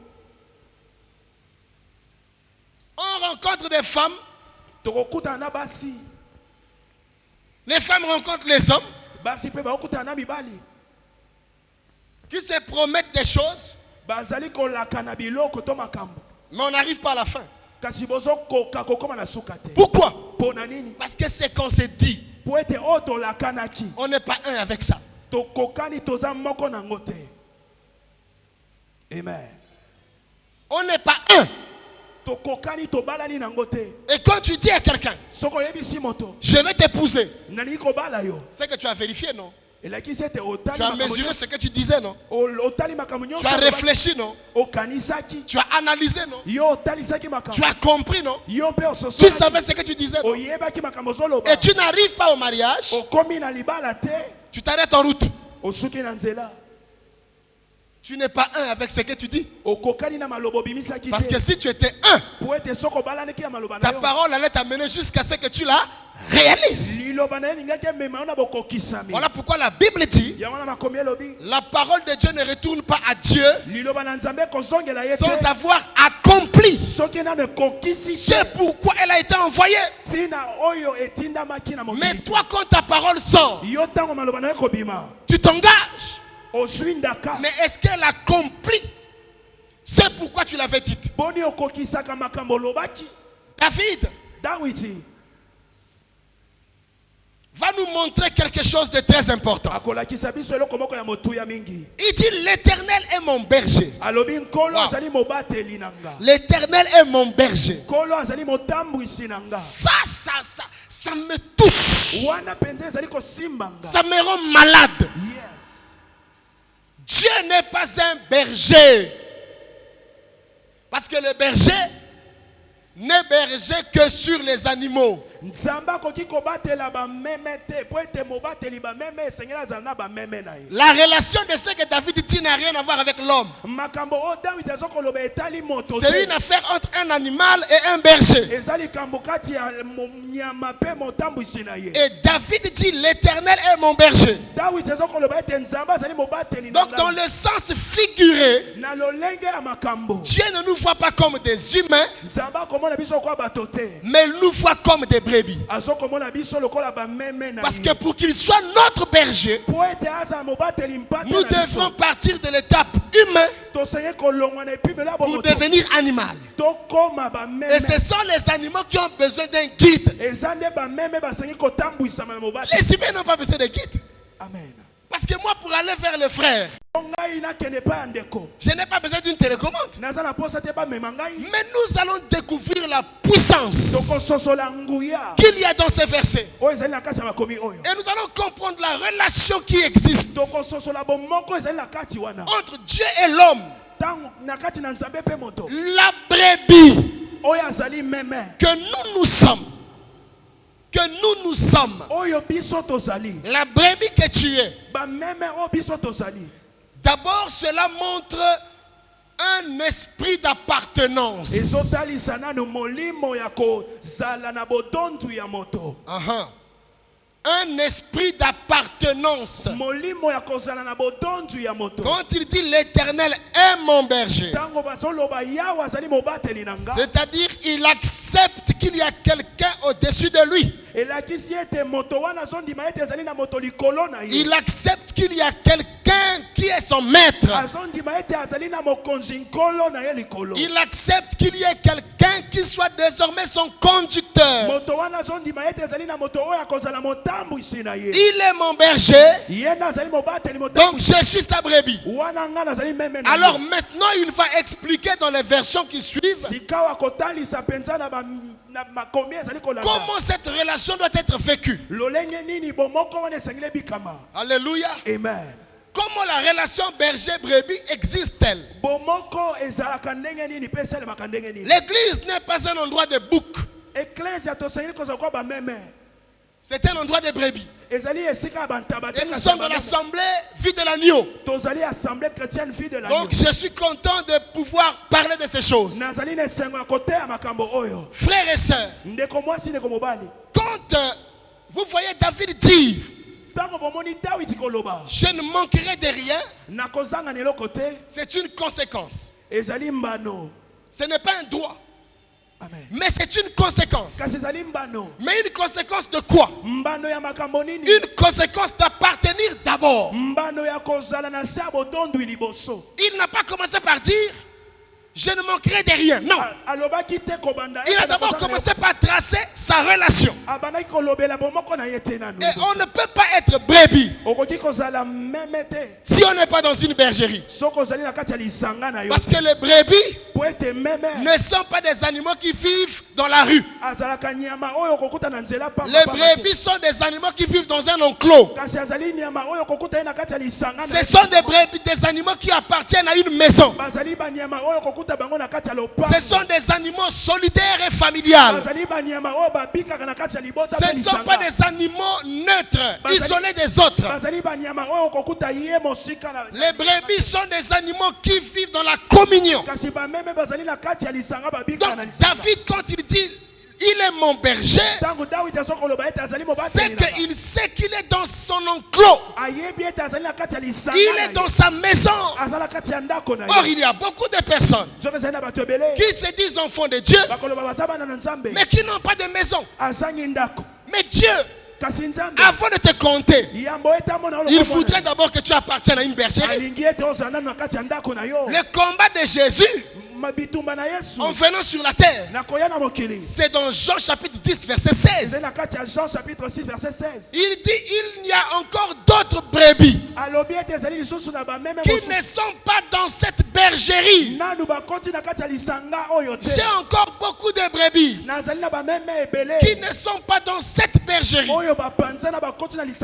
A: On rencontre des femmes,
B: tokokutana na basi.
A: les femmes rencontrent les hommes
B: basi mpe bakokutana na mibali.
A: qui se promettent des choses,
B: bazali kolaka na biloko to makambo.
A: mais on n'arrive pas à la fin.
B: kasi bozokoka kokoma na suka te.
A: Pourquoi?
B: mpo na nini?
A: Parce que c'est qu'on s'est dit,
B: po ete oyo tolakanaki.
A: on n'est pas un avec ça.
B: tokokani toza moko nango te. amen.
A: On n'est pas un.
B: tokokani tobalani nango te.
A: Et quand tu dis à quelqu'un,
B: soko oyebisi moto
A: je vais t'épouser,
B: nalingi kobala yo.
A: c'est que tu as vérifié, non?
B: elakisi ete
A: Tu as mesuré ce que tu disais, non?
B: otali makambo nyonso.
A: Tu as réfléchi, non?
B: okanisaki.
A: Tu as analysé, non?
B: yo otalisaki makambo.
A: Tu as compris, non?
B: yo mpe
A: Tu
B: ososolaki.
A: savais ce que tu disais, non?
B: oyebaki makambo ozoloba.
A: Et tu n'arrives pas au mariage,
B: okomi na libala te.
A: tu t'arrêtes en route.
B: osuki na nzela.
A: Tu n'es pas un avec ce que tu dis.
B: okokani na maloba obimisaki te.
A: Parce que si tu étais un,
B: po ete soko obalanaki ya maloba na
A: ta
B: yo.
A: parole allait t'amener jusqu'à ce que tu la réalises.
B: liloba na ye elingaki emema yo na bokokisami.
A: Voilà pourquoi la Bible dit,
B: yango na makomi elobi.
A: la parole de Dieu ne retourne pas à Dieu
B: liloba na nzambe ekozongela ye te.
A: sans avoir accompli
B: soki nano ekokisi
A: ce pourquoi elle a été envoyée.
B: ntina oyo etindamaki na
A: Mais
B: mokili.
A: toi, quand ta parole sort,
B: yo ntango maloba na yo ekobima.
A: tu t'engages.
B: ozwi ndaka.
A: Mais est-ce qu'elle accomplit ce pourquoi tu l'avais dit?
B: boni okokisaka makambo olobaki.
A: David
B: dawiti
A: va nous montrer quelque chose de très important.
B: akolakisa biso eloko moko ya motuya mingi.
A: Il dit, l'Éternel est mon berger.
B: alobi nkolo
A: Wow.
B: azali mobateli na nga.
A: L'Éternel est mon berger.
B: nkolo azali motambwisi na nga.
A: Ça me touche.
B: wana mpenza ezali kosimba nga.
A: Ça me rend malade.
B: yes.
A: Dieu n'est pas un berger. Parce que le berger n'est berger que sur les animaux.
B: nzambe akoki kobatela bameme te po ete mobateli bameme esengeli azala na bameme na ye.
A: La relation de ce que David dit n'a rien à voir avec l'homme.
B: makambo oyo dawidi azokoloba etali moto
A: C'est une affaire entre un animal et un berger.
B: eza likambo kati ya nyama mpe motambwisi na ye.
A: Et David dit, l'Éternel est mon berger.
B: dawidi azokoloba ete nzambe azali mobateli na
A: Donc dans
B: nga.
A: le sens figuré,
B: na lolenge ya makambo
A: Dieu ne nous voit pas comme des humains,
B: nzambe akomona biso lokola bato te.
A: mais il nous voit comme des brebis.
B: azokomona biso lokola bameme na
A: Parce
B: ye.
A: que pour qu'il soit notre berger,
B: po ete azala mobateli mpate
A: nous
B: na biso.
A: devrons partir de l'étape humaine
B: tosenge kolongwa na epimelo ya
A: pour
B: bomoto.
A: devenir animal.
B: tokoma
A: Et
B: bameme.
A: ce sont les animaux qui ont besoin d'un guide.
B: eza nde bameme basengi kotambwisama na mobali.
A: Les humains n'ont pas besoin de guide.
B: amen.
A: Parce que moi, pour aller vers le frère,
B: ngai nakende epai ya ndeko.
A: je n'ai pas besoin d'une télécommande.
B: naza na posa te bamema ngai.
A: Mais nous allons découvrir la puissance
B: tokososola nguya
A: qu'il y a dans ces versets.
B: oyo ezali na kati ya makomi oyo.
A: Et nous allons comprendre la relation qui existe
B: tokososola bomoko ezali na kati wana.
A: entre Dieu et l'homme.
B: ntango na kati na nzambe mpe moto.
A: La brebis
B: oyo azali meme.
A: que nous sommes. Que nous sommes.
B: oyo biso tozali.
A: La brebis que tu es.
B: bameme oyo biso tozali.
A: D'abord, cela montre un esprit d'appartenance.
B: ezotalisa nanu molimo ya kozala na botondu ya moto.
A: Un esprit d'appartenance.
B: molimo ya kozala na botondu ya moto.
A: Quand il dit l'Éternel est mon berger,
B: ntango bazoloba yawe azali mobateli na nga.
A: c'est-à-dire il accepte qu'il y a quelqu'un au-dessus de lui.
B: elakisi ete moto wana azondima ete ezali na moto likolo na ye.
A: Il accepte qu'il y a quelqu'un quelqu'un qui est son maître. Il accepte qu'il y ait quelqu'un qui soit désormais son conducteur. Il est mon berger, donc je suis sa brebis. Alors maintenant, il va expliquer dans les versions qui suivent comment cette relation doit être vécue. Alléluia.
B: Amen.
A: Comment la relation berger-brebis existe-t-elle? L'église n'est pas un endroit de bouc. C'est un endroit de brebis. Et nous sommes dans l'assemblée vie de l'agneau. Donc je suis content de pouvoir parler de ces choses. Frères et sœurs, quand vous voyez David dire je ne manquerai de rien, c'est une conséquence. Ce n'est pas un droit. Amen. Mais c'est une conséquence. Mais une conséquence de quoi? Une conséquence d'appartenir d'abord. Il n'a pas commencé par dire je ne manquerai de rien. Non. Il a d'abord commencé par tracer sa relation. Et on ne peut pas être brebis si on n'est pas dans une bergerie. Parce que les brebis ne sont pas des animaux qui vivent dans la rue. Les brebis sont des animaux qui vivent dans un enclos. Ce sont des animaux qui appartiennent à une maison. Ce sont des animaux solitaires et familiales. Ce ne sont pas des animaux neutres, isolés des autres. Les brebis sont des animaux qui vivent dans la communion. Donc David, quand il dit il est mon berger, c'est qu'il sait qu'il est dans son enclos. Il est dans sa maison. Or, il y a beaucoup de personnes qui se disent enfants de Dieu, mais qui n'ont pas de maison. Mais Dieu, avant de te compter, il faudrait d'abord que tu appartiennes à une bergerie. Le combat de Jésus en venant sur la terre, c'est dans Jean chapitre 10 verset 16. Il dit il y a encore d'autres brebis qui ne sont pas dans cette bergerie. J'ai encore beaucoup de brebis qui ne sont pas dans cette bergerie.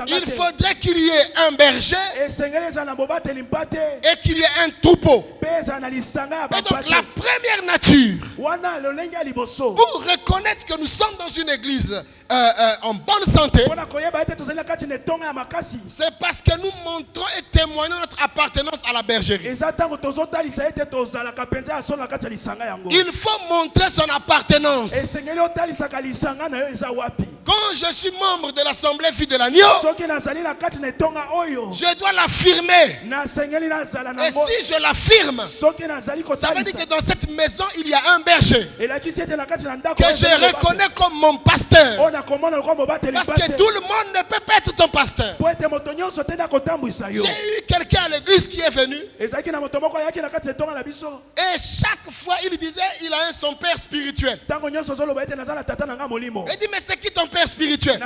A: Il faudrait qu'il y ait un berger et qu'il y ait un troupeau. Et donc la première nature pour reconnaître que nous sommes dans une église en bonne santé, c'est parce que nous montrons et témoignons notre appartenance à la bergerie. Il faut montrer son appartenance. Quand je suis membre de l'assemblée vie de l'agneau, je dois l'affirmer. Et si je l'affirme, ça veut dire que dans cette maison il y a un berger que je reconnais comme mon pasteur. Parce que tout le monde ne peut pas être ton pasteur. J'ai eu quelqu'un à l'église qui est venu et chaque fois il disait il a son père spirituel. Il dit mais c'est qui ton père spirituel?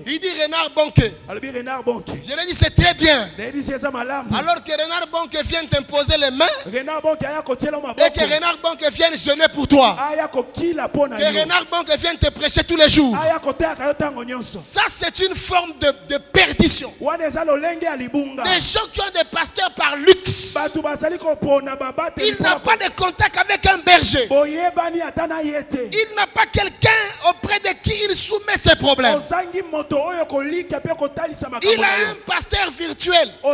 A: Il dit Renard Bonke. Je lui dis c'est très bien. Alors que Renard Bonke vient t'imposer les mains et que Renard Bonke vienne jeûner pour toi, que Renard Bonke vienne te prêcher tous les jours. Ça c'est une forme de perdition. Des gens qui ont des pasteurs par luxe. Il n'a pas de contact avec un berger. Il n'a pas quelqu'un auprès de qui il soumet ses problèmes. Il a un pasteur virtuel. Il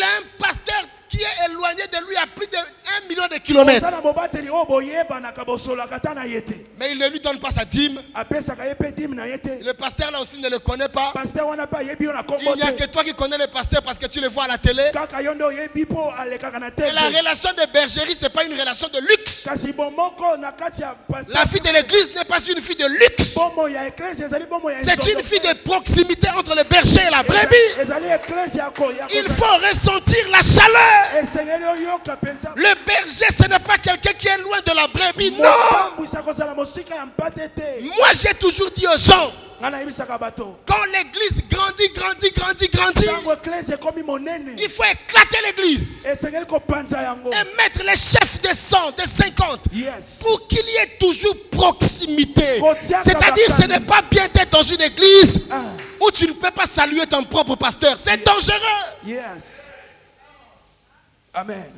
A: a un pasteur qui est éloigné de lui à plus de 1 million de kilomètres.
B: Ozana mobateli o boyeba na kabosola katana yete.
A: Mais il ne lui donne pas sa dîme.
B: Apesa ka yepe dim na yete.
A: Le pasteur là aussi ne le connaît pas.
B: Pasteur wana pa yebi na
A: Il
B: kombo.
A: n'y a que toi qui connais le pasteur parce que tu le vois à la télé.
B: Kaka yondo yebi po aleka kana
A: Et
B: tele.
A: la relation de bergerie, ce n'est pas une relation de luxe.
B: Kasi bomoko na kati ya pasteur.
A: La fille de l'église n'est pas une fille de luxe.
B: Bomo ya ecclesia ezali bomo ya.
A: C'est une fille de proximité entre le berger et la brebis.
B: Ezali ecclesia ko ya.
A: Il faut ressentir la chaleur.
B: Esengeli oyoka penza.
A: Le berger, ce n'est pas quelqu'un qui est loin de la brebis. Non. Moi, j'ai toujours dit aux gens, quand l'église grandit, il faut éclater l'église et mettre les chefs de 100, de 50 pour qu'il y ait toujours proximité. C'est-à-dire, ce n'est pas bien d'être dans une église où tu ne peux pas saluer ton propre pasteur. C'est dangereux.
B: Yes. Amen.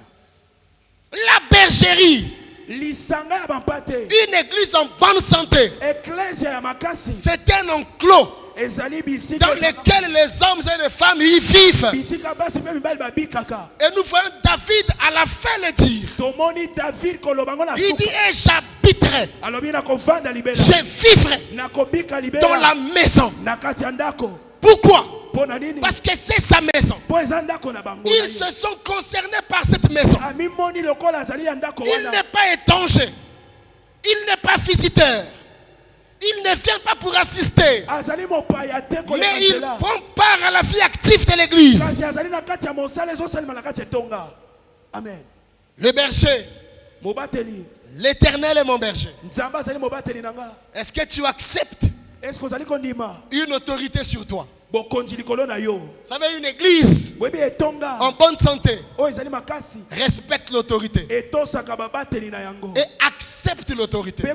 A: La bergerie, une église en bonne santé, c'est un enclos dans lequel les hommes et les femmes y vivent. Et nous voyons David à la fin le dire. Il dit, et j'habiterai, je vivrai dans la maison. Pourquoi? Parce que c'est sa maison. Ils se sont concernés par cette maison. Il n'est pas étranger. Il n'est pas visiteur. Il ne vient pas pour assister. Mais il prend part à la vie active de l'église. Le berger. L'Éternel est mon berger. Est-ce que tu acceptes une autorité sur toi? Vous savez, une église en bonne santé respecte l'autorité et accepte l'autorité. Vous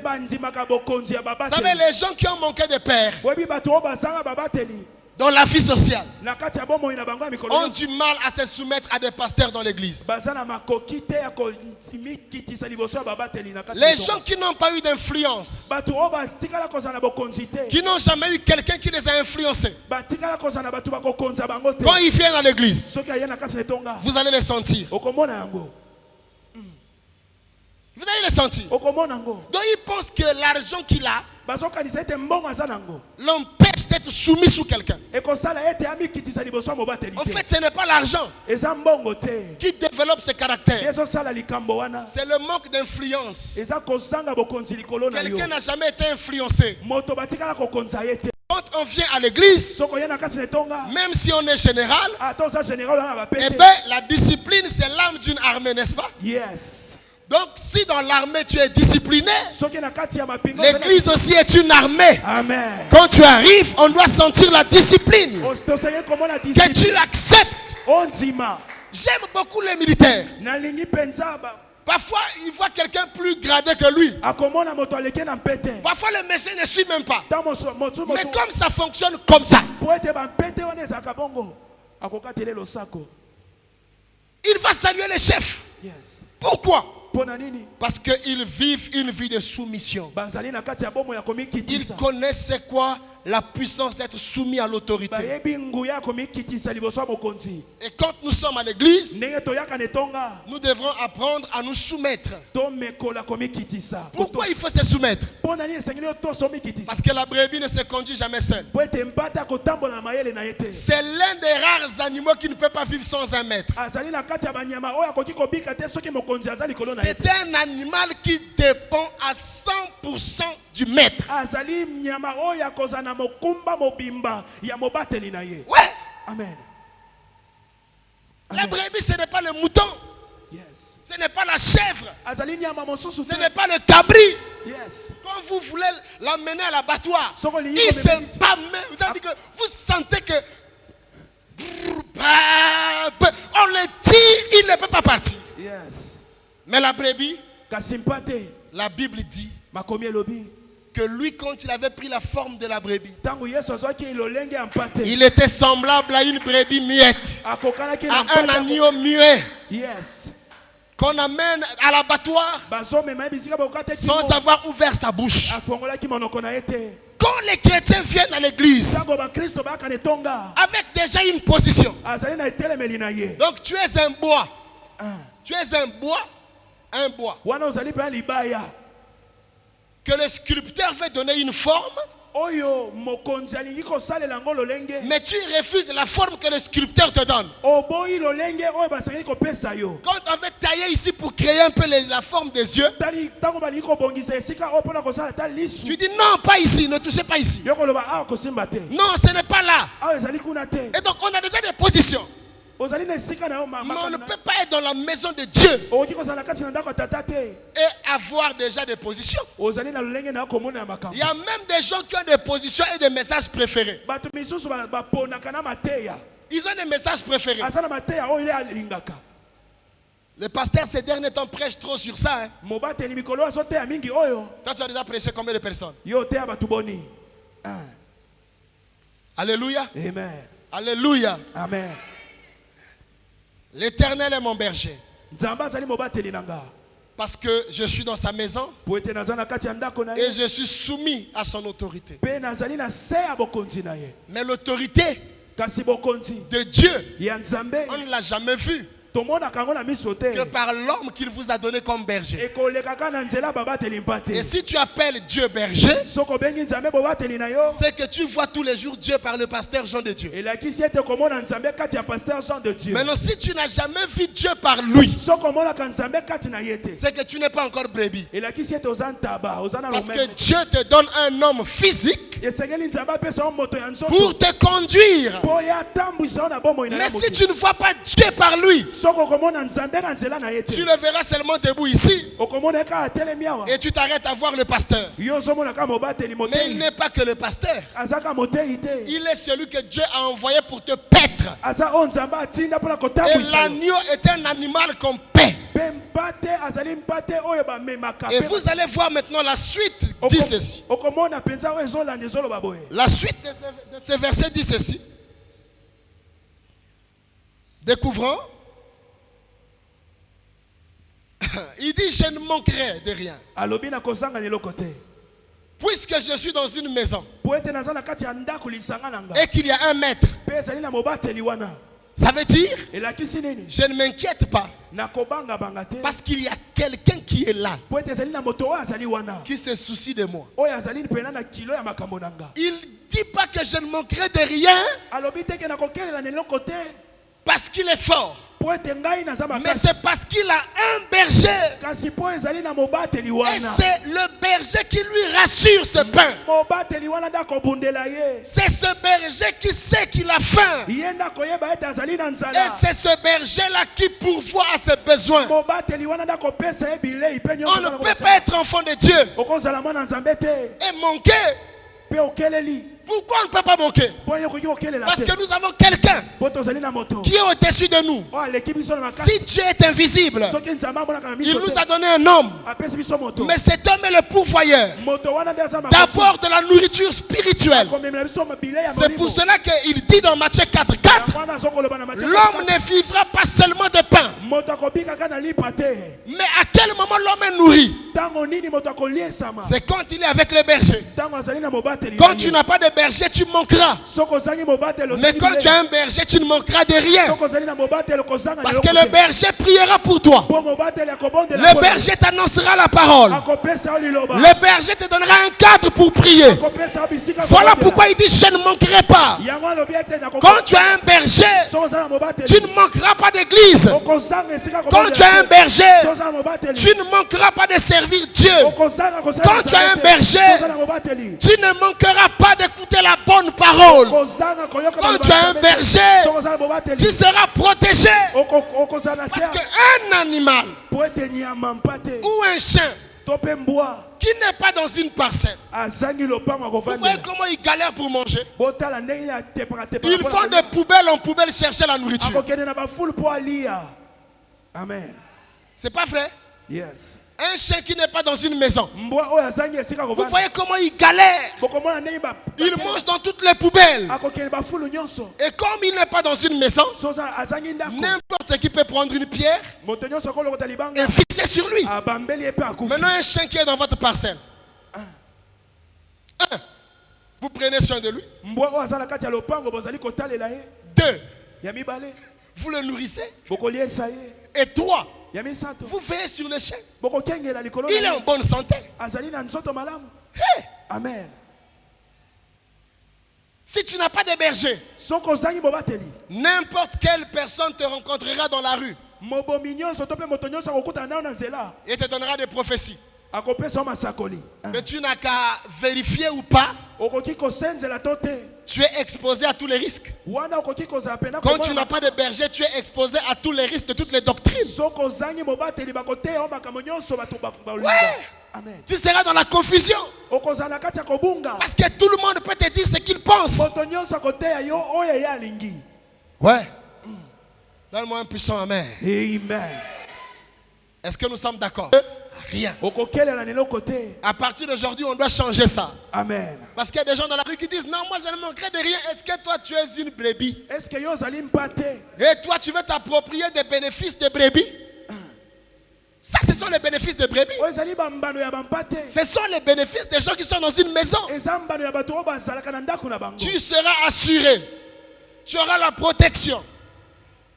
A: savez, les gens qui ont manqué de père dans la vie sociale ont du mal à se soumettre à des pasteurs dans l'église. Les gens qui n'ont pas eu d'influence, qui n'ont jamais eu quelqu'un qui les a influencés, quand ils viennent à l'église, vous allez les sentir. Vous allez le sentir. Donc il pense que l'argent qu'il a l'empêche d'être soumis sous quelqu'un. En fait, ce n'est pas l'argent qui développe ce caractère. C'est le manque d'influence. Quelqu'un n'a jamais été influencé. Quand on vient à l'église, même si on est général, eh bien, la discipline, c'est l'âme d'une armée, n'est-ce pas?
B: Yes.
A: Donc, si dans l'armée tu es discipliné, l'église aussi est une armée.
B: Amen.
A: Quand tu arrives, on doit sentir la discipline que tu acceptes. J'aime beaucoup les militaires. Parfois, il voit quelqu'un plus gradé que lui. Parfois, le message ne suit même pas. Mais comme ça fonctionne comme ça, il va saluer les chefs. Pourquoi? Parce qu'ils vivent une vie de soumission. Ils connaissent c'est quoi la puissance d'être soumis à l'autorité. Et quand nous sommes à l'église, nous devrons apprendre à nous soumettre. Pourquoi il faut se soumettre? Parce que la brebis ne se conduit jamais seule. C'est l'un des rares animaux qui ne peut pas vivre sans un maître. C'est un animal qui dépend à 100% du maître. Ouais.
B: Amen.
A: La brebis, ce n'est pas le mouton. Ce n'est pas la chèvre. Ce n'est pas le cabri. Quand vous voulez l'amener à l'abattoir, il se bat même. Vous sentez que on le tire, il ne peut pas partir. Mais la brebis, la Bible dit que lui, quand il avait pris la forme de la brebis, il était semblable à une brebis muette, à un agneau muet, qu'on amène à l'abattoir sans avoir ouvert sa bouche. Quand les chrétiens viennent à l'église avec déjà une position, donc tu es un bois, tu es un bois un bois,
B: wana ozali pe libaya
A: que le sculpteur veut donner une forme,
B: oyo mokonzi alingi kosalela ngo lolenge
A: mais tu refuses la forme que le sculpteur te donne.
B: oboyi lolenge oyo basengeli kopesa yo
A: Quand on veut tailler ici pour créer un peu la forme des yeux,
B: tali ntango balingi kobongisa esika oyo mpona kosala ta lisu
A: tu dis non, pas ici, ne touchez pas ici.
B: yo koloba awa kosimba te
A: Non, ce n'est pas là.
B: awa ezali kuna te
A: Et donc on a déjà des positions.
B: ozali na esika na yo
A: Mais on ne peut pas être dans la maison de Dieu
B: okoki kozala na kati na ndako ya tata te
A: et avoir déjà des positions.
B: ozali na lolenge na yo komona ya makambo
A: Il y a même des gens qui ont des positions et des messages préférés.
B: bato misusu baponaka na mateya
A: Ils ont des messages préférés.
B: aza na mateya oyo ile alingaka
A: Le pasteur ces derniers temps prêche trop sur ça. Hein.
B: mobateli mikolo azoteya mingi oyo
A: Toi, tu as déjà prêché combien de personnes?
B: yo oteya bato boni
A: Alléluia.
B: amen
A: Alléluia.
B: amen
A: L'Éternel est mon berger.
B: nzambe azali mobateli na nga
A: Parce que je suis dans sa maison
B: po ete naza na kati ya ndako na
A: et
B: ye
A: je suis soumis à son autorité.
B: mpe nazali na se ya bokonzi na ye
A: Mais l'autorité
B: kasi bokonzi
A: de Dieu,
B: ya nzambe
A: on ne l'a jamais vue
B: tomonaka yango na miso te
A: que par l'homme qu'il vous a donné comme berger.
B: ekolekaka na nzela babateli mpa te
A: Et si tu appelles Dieu berger,
B: soki obengi nzambe bobateli na yo
A: c'est que tu vois tous les jours Dieu par le pasteur Jean de Dieu.
B: elakisi ete komona nzambe kati ya pasteur Jean de Dieu
A: Maintenant, si tu n'as jamais vu Dieu par lui,
B: soki omonaka nzambe kati na ye te
A: c'est que tu n'es pas encore brebis.
B: elakisi ete oza ntaba oza na
A: Parce que
B: lomeme
A: Dieu te donne un homme physique
B: esengeli nzambe apesa yo moto ya nzoto
A: pour te conduire.
B: mpo ye atambwisa yo na bomoi na
A: Mais
B: ye
A: si
B: motu
A: tu ne vois pas Dieu par lui,
B: soki okomona nzambe na nzela na ye
A: tu
B: te
A: le verras seulement debout ici
B: okomona ye kaka atelemi awa
A: et tu t'arrêtes à voir le pasteur.
B: yo ozomona kaka mobateli
A: Mais il
B: motei
A: n'est pas que le pasteur.
B: aza kaka motei te
A: Il est celui que Dieu a envoyé pour te paître.
B: aza oyo nzambe atinda mpona
A: Et
B: kotambwisa yo
A: l'agneau est un animal qu'on paie.
B: mpe mpate azali mpate oyo bamemaka
A: Et vous allez voir maintenant la suite dit ceci.
B: okomona mpenza oyo ezolanda ezoloba boye
A: La suite de ce verset dit ceci. Découvrons. Il dit, je ne manquerai de rien.
B: alobi na kozanga eloko te
A: Puisque je suis dans une maison
B: po ete naza na kati ya ndako lisanga na nga
A: et qu'il y a un maître,
B: mpe ezali na mobateli wana
A: ça veut dire,
B: elakisi nini
A: je ne m'inquiète pas.
B: nakobangabanga te
A: Parce qu'il y a quelqu'un qui est là,
B: po ete ezali na moto oyo azali wana
A: qui se soucie de moi.
B: oyo azali mpena na kilo ya makambo na nga
A: Il ne dit pas que je ne manquerai de rien
B: alobi teke nakokelela na eloko te
A: parce qu'il est fort.
B: po ete ngai naza
A: Mais
B: makasi
A: c'est parce qu'il a un berger.
B: kasi po ezali na mobateli
A: Et
B: wana
A: c'est le berger qui lui rassure ce pain.
B: mobateli wana nde akobundela ye
A: C'est ce berger qui sait qu'il a faim.
B: ye nde akoyeba ete azali na
A: Et
B: nzala
A: c'est ce berger-là qui pourvoit à ses besoins.
B: mobateli wana nde akopesa ye bilei mpe
A: On ne peut pas être enfant de Dieu
B: okozala mwana nzambe te
A: et manquer.
B: mpe okeleli
A: Pourquoi on ne peut pas manquer?
B: mpo ye okoki kokelela
A: Parce
B: te
A: que nous avons quelqu'un
B: mpo tozali na moto
A: qui est au-dessus de nous.
B: oyo aleki biso na makasi
A: Si Dieu est invisible,
B: soki nzambe amonaka na
A: il
B: miso
A: nous
B: te
A: a donné un homme.
B: apesi biso moto
A: Mais cet homme est le pourvoyeur.
B: moto wana nde aza
A: D'abord de la nourriture spirituelle.
B: komemela biso bilei ya
A: C'est pour
B: molimo
A: cela qu'il dit dans Matthieu 4:4,
B: yango wana azokoloba na Matthieu
A: l'homme ne vivra pas seulement de pain.
B: moto akobikaka na lipa te
A: Mais à quel moment l'homme est nourri?
B: ntango nini moto akoliesama
A: C'est quand il est avec le berger.
B: ntango azali na mobateli
A: Quand tu n'as pas de berger, tu manqueras.
B: soki ozangi mobateli
A: Mais quand tu as un berger, tu ne manqueras de rien.
B: soki ozali na mobateli kozanga
A: Parce que le berger priera pour toi.
B: po mobateli akobondela
A: Le berger t'annoncera la parole.
B: akopesa yo liloba
A: Le berger te donnera un cadre pour prier.
B: akopesa yo bisika
A: Voilà pourquoi il dit je ne manquerai pas.
B: yango alobi ete
A: Quand tu as un berger,
B: soki oza na mobateli
A: tu ne manqueras pas d'église.
B: okozanga esika
A: Quand tu as un berger,
B: soki oza na mobateli
A: tu ne manqueras pas de servir Dieu.
B: okozanga
A: Quand tu as un berger,
B: soki oza na mobateli
A: tu ne manqueras pas d'écouter la bonne parole.
B: okozanga koyoka
A: Quand tu as un berger,
B: soki oza na mobateli
A: tu seras protégé.
B: okozala na
A: Parce
B: se
A: qu'un animal
B: po ete nyama mpa te
A: ou un chien
B: to mpe mbwa
A: qui n'est pas dans une parcelle,
B: azangi lopango
A: vous voyez
B: akovandela
A: comment il galère pour manger.
B: botala ndenge atepaka
A: Ils font des poubelles en poubelle chercher la nourriture.
B: akokende na bafulu mpo alia amen
A: C'est pas vrai?
B: yes
A: Un chien qui n'est pas dans une maison.
B: mbwa oyo azangi esika
A: Vous
B: kovanda
A: voyez comment il galère.
B: bokomona ndenge
A: Il mange dans toutes les poubelles.
B: akokende bafulu nyonso
A: Et comme il n'est pas dans une maison,
B: so azangi ndako
A: n'importe qui peut prendre une pierre
B: moto nyonso akolokota libanga
A: et fixer sur lui.
B: abambeli ye mpe akufi
A: Maintenant, un chien qui est dans votre parcelle. Un, vous prenez soin de lui.
B: mbwa oyo aza na kati ya lopango bozali kotalela ye
A: Deux,
B: ya mibale
A: vous le nourrissez.
B: bokoliesa ye
A: Et trois,
B: ya misato
A: vous veillez sur le chien.
B: bokokengela likolo
A: Il est en bonne santé.
B: azali na nzoto malamu.
A: Hey!
B: Amen.
A: Si tu n'as pas de berger,
B: Soko ozangi mobateli
A: n'importe quelle personne te rencontrera dans la rue
B: mobomi nyonso to pe moto nyonso akokutana nayo na nzela
A: et te donnera des prophéties.
B: akopesa masakoli.
A: Mais tu n'as qu'à vérifier ou pas.
B: Okoki kosenzela to te
A: Tu es exposé à tous les risques.
B: wana okoki kozala pena
A: Quand tu n'as pas de berger, tu es exposé à tous les risques de toutes les doctrines.
B: soko ozangi mobateli bakoteya o makambo nyonso bato bakolinga.
A: Ouais.
B: Amen.
A: Tu seras dans la confusion.
B: Okozala na kati ya kobunga
A: Parce que tout le monde peut te dire ce qu'il pense.
B: moto nyonso akoteya yo oyo ye alingi.
A: Ouais. Donne-moi un puissant amen.
B: Amen.
A: Est-ce que nous sommes d'accord? Rien.
B: Okokelela na lelo kote.
A: À partir d'aujourd'hui, on doit changer ça.
B: Amen.
A: Parce qu'il y a des gens dans la rue qui disent non, moi je ne manquerai de rien. Est-ce que toi tu es une brebis?
B: Est-ce que yo ozali mpate?
A: Et toi tu veux t'approprier des bénéfices des brebis? Ça, ce sont les bénéfices des brebis.
B: Oyo ezali bambano ya bampate.
A: Ce sont les bénéfices des gens qui sont dans une maison.
B: Eza mbano ya bato oyo bazalaka na ndako na bango.
A: Tu seras assuré. Tu auras la protection.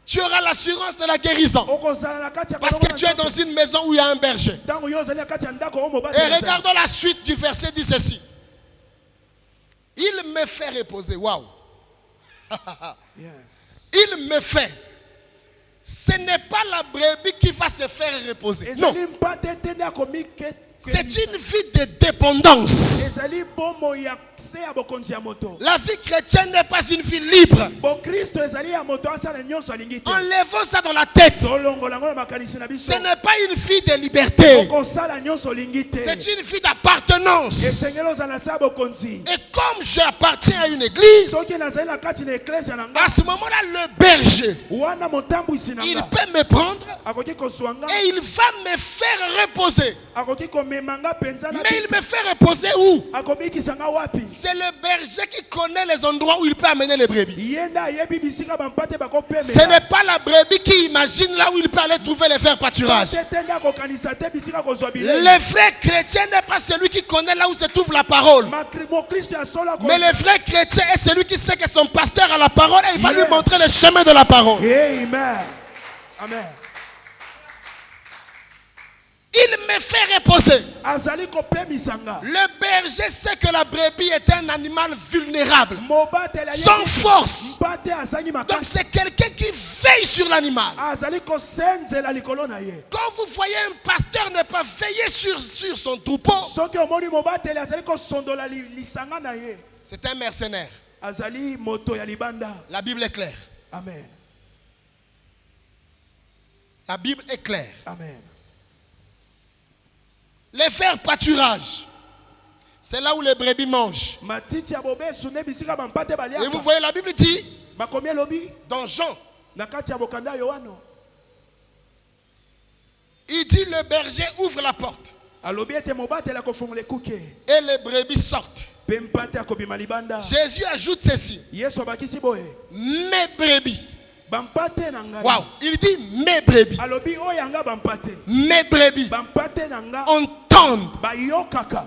A: Tu auras l'assurance de la guérison.
B: Okozala na kati ya
A: Parce que tu es dans une maison où il y a un berger.
B: ntango yo ozali na kati ya ndako oyo
A: Et
B: mobateli.
A: regardons la suite du verset, dit ceci. Il me fait reposer. Waouh.
B: Yes.
A: Il me fait. Ce n'est pas la brebis qui va se faire reposer. Non.
B: Ezali mpate te nde akomi ke.
A: C'est une vie de dépendance.
B: Ezali bomo ya se ya bokonzi ya moto.
A: La vie chrétienne n'est pas une vie libre.
B: Bo Kristo ezali ya moto asala nyonso alingi te.
A: Enlevons ça dans la tête.
B: Tolongola ngo na makanisi na biso.
A: Ce n'est pas une vie de liberté.
B: Okosala nyonso olingi te.
A: C'est une vie d'appartenance.
B: Esengeli ozala na se ya bokonzi.
A: Et comme j'appartiens à une église,
B: Soki nazali na kati na eklezia na nga.
A: à ce moment-là, le berger,
B: Wana motambwisi na
A: il
B: nga.
A: peut me prendre
B: Akoki kozwa nga.
A: et il va me faire reposer.
B: Akoki komema nga penza na.
A: Mais il me fait reposer où?
B: Akomikisa nga wapi?
A: C'est le berger qui connaît les endroits où il peut amener les brebis.
B: Yenda ayebi bisika bampate bakopemela.
A: Ce n'est pas la brebis qui imagine là où il peut aller trouver les fers pâturages.
B: Tetenda kokanisa te bisika kozwa bilei.
A: Le vrai chrétien n'est pas celui qui connaît là où se trouve la parole.
B: Mo Kristo ya solo
A: Mais le vrai chrétien est celui qui sait que son pasteur a la parole et il va lui montrer le chemin de la parole.
B: Amen. Amen.
A: Il me fait reposer.
B: Azali kopemisa nga.
A: Le berger sait que la brebis est un animal vulnérable,
B: Mobatela
A: sans force.
B: Mpate azangi
A: Donc
B: makasi.
A: c'est quelqu'un qui veille sur l'animal.
B: Azali kosenzela likolo na ye.
A: Quand vous voyez un pasteur ne pas veiller sur son troupeau,
B: Soki omoni mobatela azali kosondola lisanga na ye.
A: c'est un mercenaire.
B: Azali moto ya libanda.
A: La Bible est claire.
B: Amen.
A: La Bible est claire.
B: Amen.
A: Les fers pâturage, c'est là où les brebis mangent.
B: Matiti ya bobesu ne bisika bampate baliaka.
A: Et vous voyez, la Bible dit,
B: Bakomi elobi
A: dans Jean,
B: na kati ya bokanda Yohano.
A: il dit le berger ouvre la porte
B: Alobi ete mobatela kofungola ekuke.
A: et les brebis sortent.
B: Pe mpate akobima libanda.
A: Jésus ajoute ceci,
B: Yesu abakisi boye.
A: mes brebis.
B: Bampate na ngai.
A: Waouh, il dit mes brebis.
B: Alobi oyanga bampate.
A: Mes brebis
B: Bampate na nga
A: entendent.
B: bayokaka.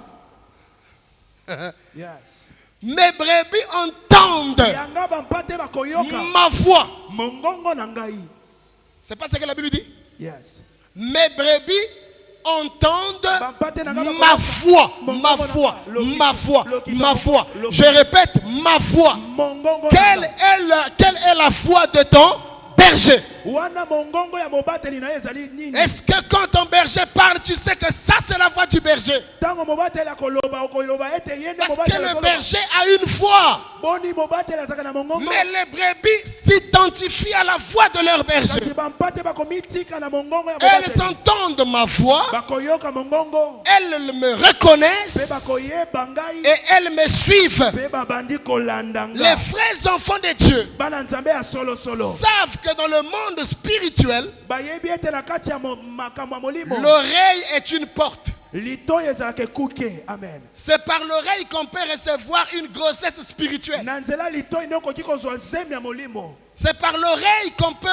B: Yes.
A: Mes brebis entendent
B: Yanga bampate bakoyoka.
A: ma voix.
B: Mongongo na ngai.
A: C'est pas ce que la Bible dit.
B: Yes.
A: Mes brebis entendent
B: Bampate na nga
A: ma voix, ma voix, ma voix, ma voix. Je répète, ma voix.
B: Mongongo.
A: Quelle est la voix de ton berger?
B: Wana mongongo ya mobateli na ezali nini?
A: Est-ce que quand ton berger parle, tu sais que ça c'est la voix du berger?
B: Tango mobateli akoloba okoloba ete yende
A: Parce
B: mobateli.
A: que le berger a une voix.
B: Boni mobateli azaka na mongongo.
A: Mais les brebis s'identifient à la voix de leur berger.
B: Kasi bampate bakomitika na mongongo ya
A: Elles
B: mobateli.
A: entendent ma voix,
B: Bakoyoka mongongo.
A: elles me
B: Pe
A: reconnaissent
B: bakoyeba ngai.
A: et elles me suivent.
B: Pe babandi kolanda nga.
A: Les vrais enfants de Dieu
B: Bana nzambe ya solo solo.
A: savent que dans le monde spirituel,
B: Bayebi ete na kati ya makambo ya molimo.
A: l'oreille est une porte.
B: Litoyi ezalaka ekuke. Amen.
A: C'est par l'oreille qu'on peut recevoir une grossesse spirituelle.
B: Na nzela litoyi nde okoki kozwa zemi ya molimo.
A: C'est par l'oreille qu'on peut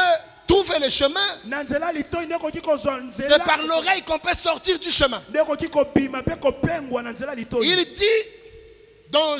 A: trouver le chemin.
B: Na nzela litoyi nde okoki kozwa nzela.
A: C'est par l'oreille qu'on peut sortir du chemin.
B: Nde okoki kobima pe kopengwa na nzela litoyi.
A: Il dit dans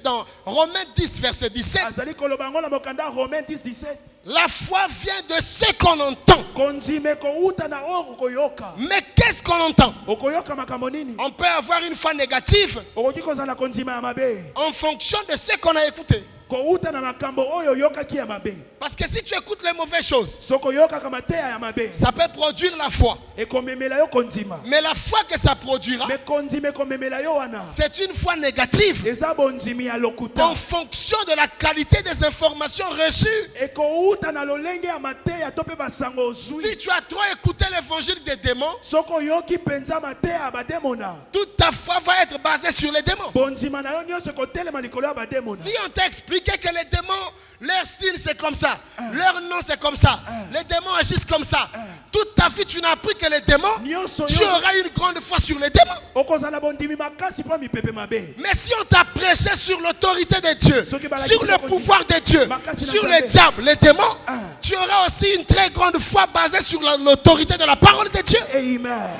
A: dans Romains 10, verset 17,
B: Azali koloba ngo na mokanda Romains 10:17.
A: La foi vient de ce qu'on entend.
B: kondima kouta na oyo koyoka.
A: Mais qu'est-ce qu'on entend?
B: Okoyoka makambo nini?
A: On peut avoir une foi négative
B: Okoki kozala kondima ya mabe.
A: en fonction de ce qu'on a écouté.
B: Kouta na makambo oyo yokaki ya mabe.
A: Parce que si tu écoutes les mauvaises choses,
B: Soko yoka kamateya ya mabe.
A: ça peut produire la foi.
B: Ekomemela yo kondima.
A: Mais la foi que ça produira,
B: Me kondima ekomemela yo wana.
A: c'est une foi négative
B: Eza bondimi ya lokuta.
A: en fonction de la qualité des informations reçues.
B: Ekouta na lolenge ya mateya to pe basango ozwi.
A: Si tu as trop écouté l'évangile des démons,
B: Soko yoki penza mateya bademona.
A: toute ta foi va être basée sur les démons.
B: Bondima na yo nyonso kotelema likolo ya bademona.
A: Si on t'a expliqué que les démons, leur style c'est comme ça, leur nom c'est comme ça, les démons agissent comme ça, toute ta vie tu n'as appris que les démons, tu auras une grande foi sur les démons.
B: Okozala bondimi makasi po mipepe mabe.
A: Mais si on t'a prêché sur l'autorité de Dieu, sur le pouvoir de Dieu, sur les diables, les démons, tu auras aussi une très grande foi basée sur l'autorité de la parole de Dieu.
B: Amen.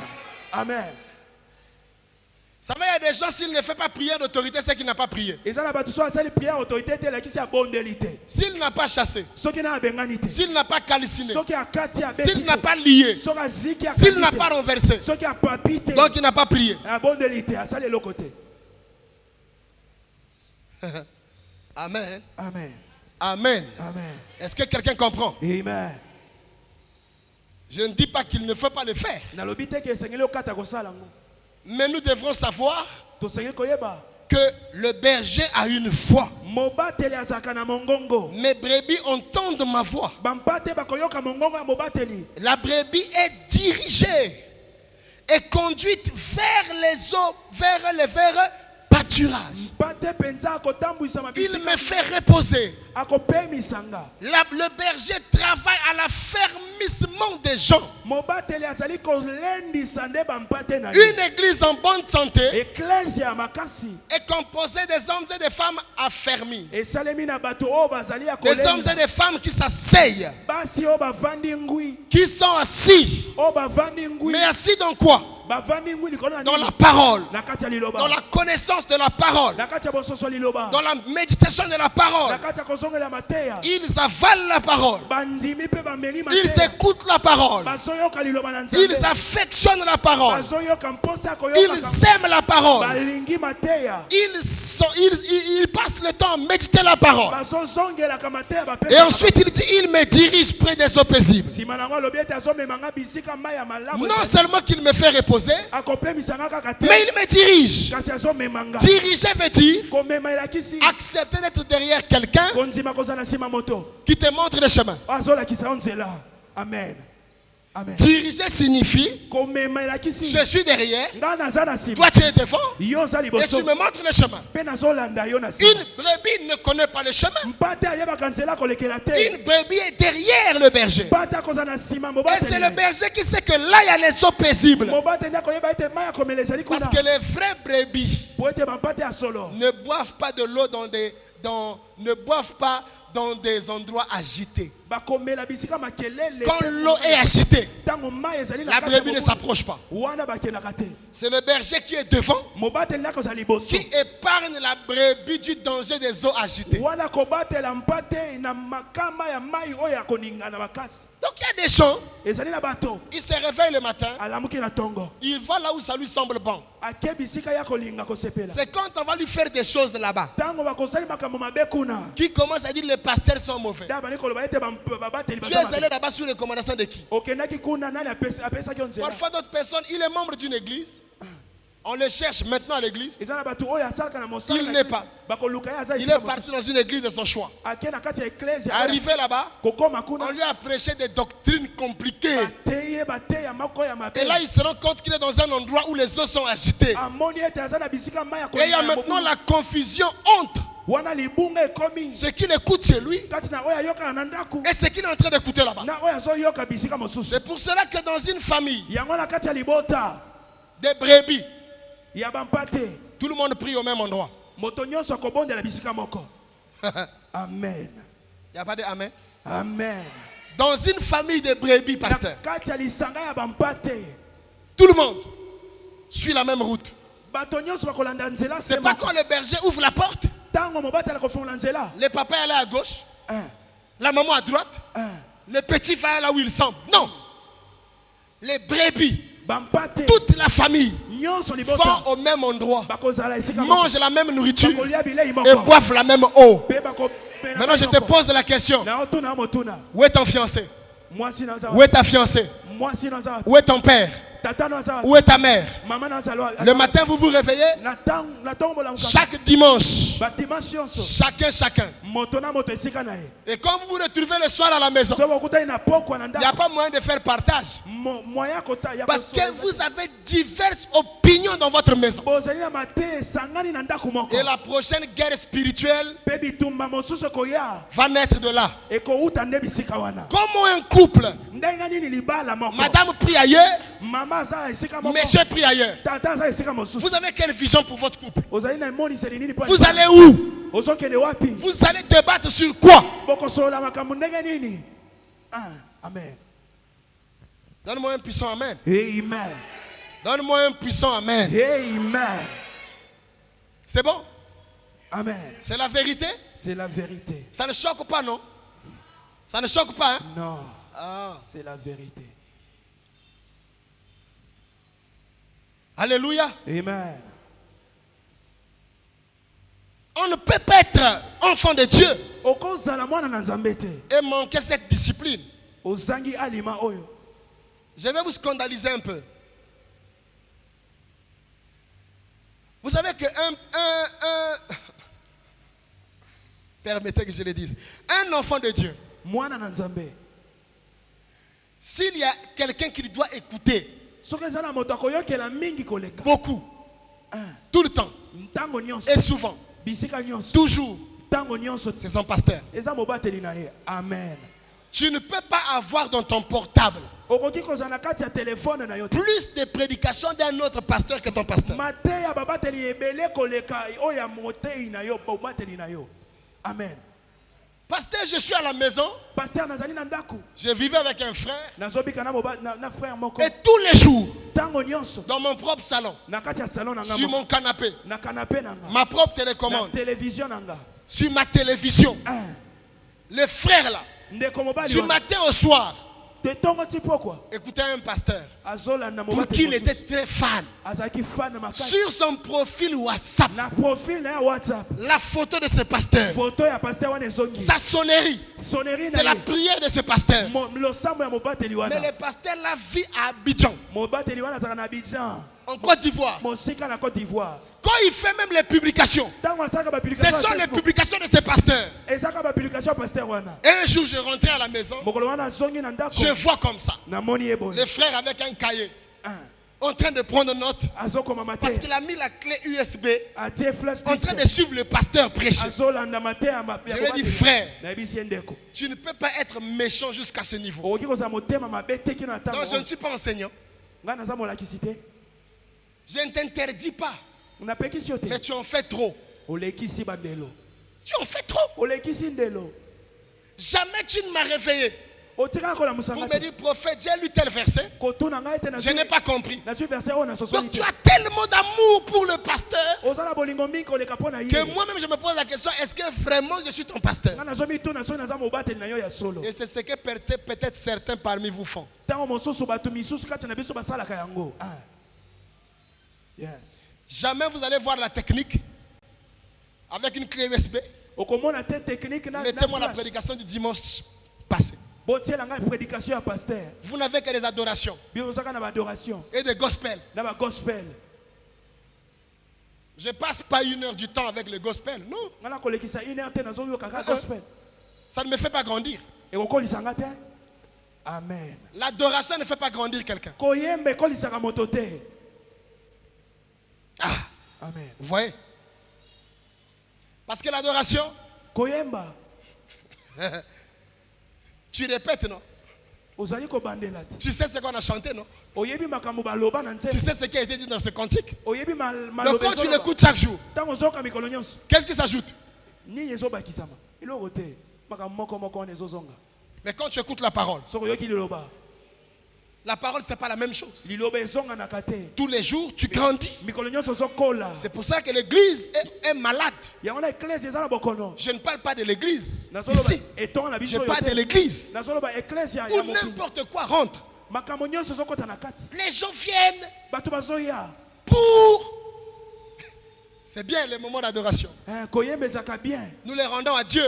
B: Amen.
A: Ça va, il y a des gens, s'il ne fait pas prière d'autorité, c'est qu'il n'a pas prié. S'il n'a pas chassé, s'il n'a pas calciné, s'il n'a pas lié, s'il n'a pas renversé, donc il n'a pas prié. Amen.
B: Amen.
A: Amen.
B: Amen.
A: Est-ce que quelqu'un comprend?
B: Amen.
A: Je ne dis pas qu'il ne faut pas le faire. Mais nous devrons savoir que le berger a une voix. Mes brebis entendent ma voix. La brebis est dirigée et conduite vers les eaux, vers les pâturages. Il me fait reposer. Le berger travaille à l'affermissement des gens. Une église en bonne santé est composée des hommes et des femmes affermis. Des hommes et des femmes qui s'asseyent, qui sont assis. Mais assis dans quoi? Dans la parole, dans la connaissance de la parole, dans la méditation de la parole. Ils avalent la parole, ils écoutent la parole, ils affectionnent la parole, ils aiment la parole, ils passent le temps à méditer la parole. Et ensuite il dit, il me dirige près des eaux paisibles. Non seulement qu'il me fait reposer, mais il me dirige. Diriger veut dire accepter d'être derrière quelqu'un qui te montre le chemin.
B: Amen. Amen.
A: Diriger signifie je suis derrière, toi tu es devant et tu me montres le chemin. Une brebis ne connaît pas le chemin. Une brebis est derrière le berger. Et c'est le berger qui sait que là il y a les eaux paisibles. Parce que les vrais brebis ne boivent pas de l'eau ne boivent pas dans des endroits agités. Quand l'eau est agitée, la brebis ne s'approche pas. C'est le berger qui est devant qui épargne la brebis du danger des eaux agitées. Donc il y a des gens, ils se réveillent le matin, ils voient là où ça lui semble bon. C'est quand on va lui faire des choses là-bas qui commence à dire les pasteurs sont mauvais. Tu es allé là-bas sous les recommandations de qui? Parfois d'autres personnes, il est membre d'une église. On le cherche maintenant à l'église. Il n'est pas. Il est parti dans une église de son choix. Arrivé là-bas, on lui a prêché des doctrines compliquées. Et là, il se rend compte qu'il est dans un endroit où les eaux sont agitées. Et il y a maintenant la confusion entre ce qu'il écoute chez lui et ce qu'il est en train d'écouter là-bas. C'est pour cela que dans une famille, des brebis, tout le monde prie au même endroit.
B: Amen.
A: Il n'y a pas de amen?
B: Amen.
A: Dans une famille de brebis, pasteur, tout le monde suit la même route. C'est pas quand le berger ouvre la porte, le papa est allé à gauche, La maman à droite. Le petit frère là où il semble. Non. Les brebis. Toute la famille vont au même endroit. Mangent la même nourriture. Et boivent la même eau. Maintenant je te pose la question. Où est ton fiancé? Où est ta fiancée? Où est ton père? Où est ta mère? Le matin vous vous réveillez. Chaque dimanche. Chacun. Et quand vous vous retrouvez le soir à la maison, il n'y a pas moyen de faire partage. Parce que vous avez diverses opinions dans votre maison. Et la prochaine guerre spirituelle va naître de là. Comment un couple, madame prie ailleurs, monsieur prie ailleurs. Vous avez quelle vision pour votre couple? Vous allez où? Vous allez débattre sur quoi?
B: Amen.
A: Donne-moi un puissant amen.
B: Amen.
A: Donne-moi un puissant amen.
B: Amen.
A: C'est bon?
B: Amen.
A: C'est la vérité?
B: C'est la vérité.
A: Ça ne choque pas, non? Ça ne choque pas, hein?
B: Non. C'est la vérité.
A: Alléluia.
B: Amen.
A: On ne peut pas être enfant de Dieu et manquer cette discipline. Je vais vous scandaliser un peu. Vous savez que permettez que je le dise. Un enfant de Dieu, s'il y a quelqu'un qui doit écouter beaucoup, tout le temps et souvent, toujours, c'est son pasteur.
B: Amen.
A: Tu ne peux pas avoir dans ton portable plus de prédications d'un autre pasteur que ton pasteur.
B: Amen.
A: Pasteur, je suis à la maison. Je vivais avec un frère. Et tous les jours, dans mon propre salon, sur mon canapé, ma propre télécommande, sur ma télévision, le frère là, du matin au soir, écoutez un pasteur pour qui il était très fan. Sur son profil WhatsApp, la photo de ce pasteur, sa sonnerie, c'est la prière de ce pasteur. Mais le pasteur la vit à Abidjan, en Côte d'Ivoire. Quand il fait même les publications, ce sont les publications de ce pasteur. Et un jour je rentrais à la maison, je vois comme ça le frère avec un cahier en train de prendre note parce qu'il a mis la clé USB en train de suivre le pasteur prêcher. Je lui ai dit, frère, tu ne peux pas être méchant jusqu'à ce niveau. Donc je ne suis pas enseignant. Je ne t'interdis pas, mais tu en fais trop. Tu en fais trop. Jamais tu ne m'as réveillé pour me dire, prophète, j'ai lu tel verset, je n'ai pas compris. Donc tu as tellement d'amour pour le pasteur que moi-même je me pose la question, est-ce que vraiment je suis ton pasteur? Et c'est ce que peut-être certains parmi vous font.
B: Yes.
A: Jamais vous allez voir la technique avec une clé USB. Mettez-moi la prédication du dimanche passé. Vous n'avez que des adorations et des gospels. Je passe pas 1 heure du temps avec le gospel. Non. Ça ne me fait pas grandir.
B: Amen.
A: L'adoration ne fait pas grandir quelqu'un.
B: Amen.
A: Vous voyez? Parce que l'adoration, tu répètes, non? Tu sais ce qu'on a chanté, non? Tu sais ce qui a été dit dans ce cantique? Donc quand tu l'écoutes chaque jour, qu'est-ce qui s'ajoute? Mais quand tu écoutes la parole, La parole, ce n'est pas la même chose.
B: liloba ezonganaka te.
A: Tous les jours, tu grandis.
B: Mikolo nyonso ozokola.
A: C'est pour ça que l'église est malade.
B: Yango na eklese eza na bokono.
A: Je ne parle pas de l'église
B: Nazoloba
A: ici.
B: etonga na
A: Je
B: biso
A: parle de
B: yote.
A: l'église
B: Nazoloba eklese ya
A: où
B: mokili.
A: n'importe quoi rentre.
B: Makambo nyonso ezokota na kati.
A: Les gens viennent
B: Bato bazoya.
A: pour... C'est bien les moments d'adoration.
B: Koyembezaka bien.
A: Nous les rendons à Dieu.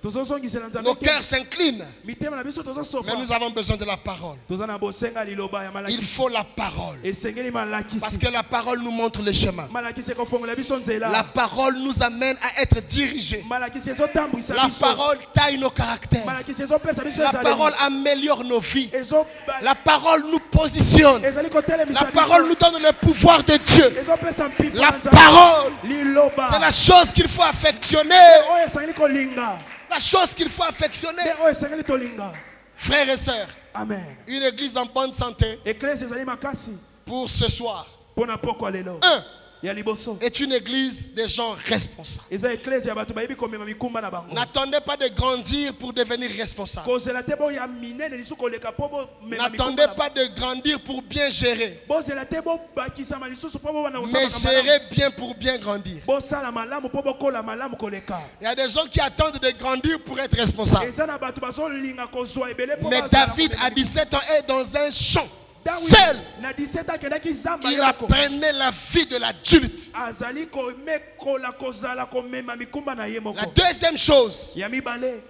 B: Tozozongisela nzambe.
A: Nos cœurs s'inclinent.
B: Mitema na biso tozosopa.
A: Mais nous avons besoin de la parole.
B: Tozana bosenga liloba ya malaki.
A: Il faut la parole.
B: Esengeli malaki.
A: Parce que la parole nous montre le chemin.
B: Malaki se kofongola biso nzela.
A: La parole nous amène à être dirigés.
B: Malaki se zotambwisa
A: La
B: biso.
A: parole taille nos caractères.
B: Malaki se zopesa biso
A: La
B: ezali.
A: parole améliore nos vies.
B: Ezo
A: La parole nous positionne.
B: ezali kotelemisa
A: La
B: biso.
A: parole nous donne le pouvoir de Dieu.
B: Ezopesa mpifa
A: La
B: na nzambe.
A: parole,
B: Liloba.
A: c'est la chose qu'il faut affectionner.
B: Oyo esengeli kolinga.
A: La chose qu'il faut affectionner.
B: Nde oyo esengeli tolinga.
A: Frères et sœurs,
B: Amen.
A: une église en bonne santé
B: Eklese ezali makasi.
A: pour ce soir.
B: Pona poko lelo.
A: Un,
B: Ya liboso.
A: est une église des gens responsables.
B: Eza eklese ya bato bayebi komema mikumba na bango.
A: N'attendez pas de grandir pour devenir responsable.
B: Kozela te bo ya minene lisu koleka po bo mema mikumba.
A: N'attendez pas de grandir pour bien gérer.
B: Bozela te bo bakisa malisusu po bo wana
A: Mais
B: osama
A: gérer bien pour bien grandir.
B: bosala malamu po bokola malamu koleka.
A: Il y a des gens qui attendent de grandir pour être responsables.
B: Eza na bato bazolinga kozwa ebele po
A: Mais
B: bazala
A: David,
B: komema
A: à 17 ans, est dans un champ.
B: David,
A: Seul.
B: na 17 akendaki zamba
A: Il
B: yako.
A: apprenait la vie de l'adulte.
B: Azali komekola kozala komema mikumba na ye moko.
A: La deuxième chose,
B: Ya mibale.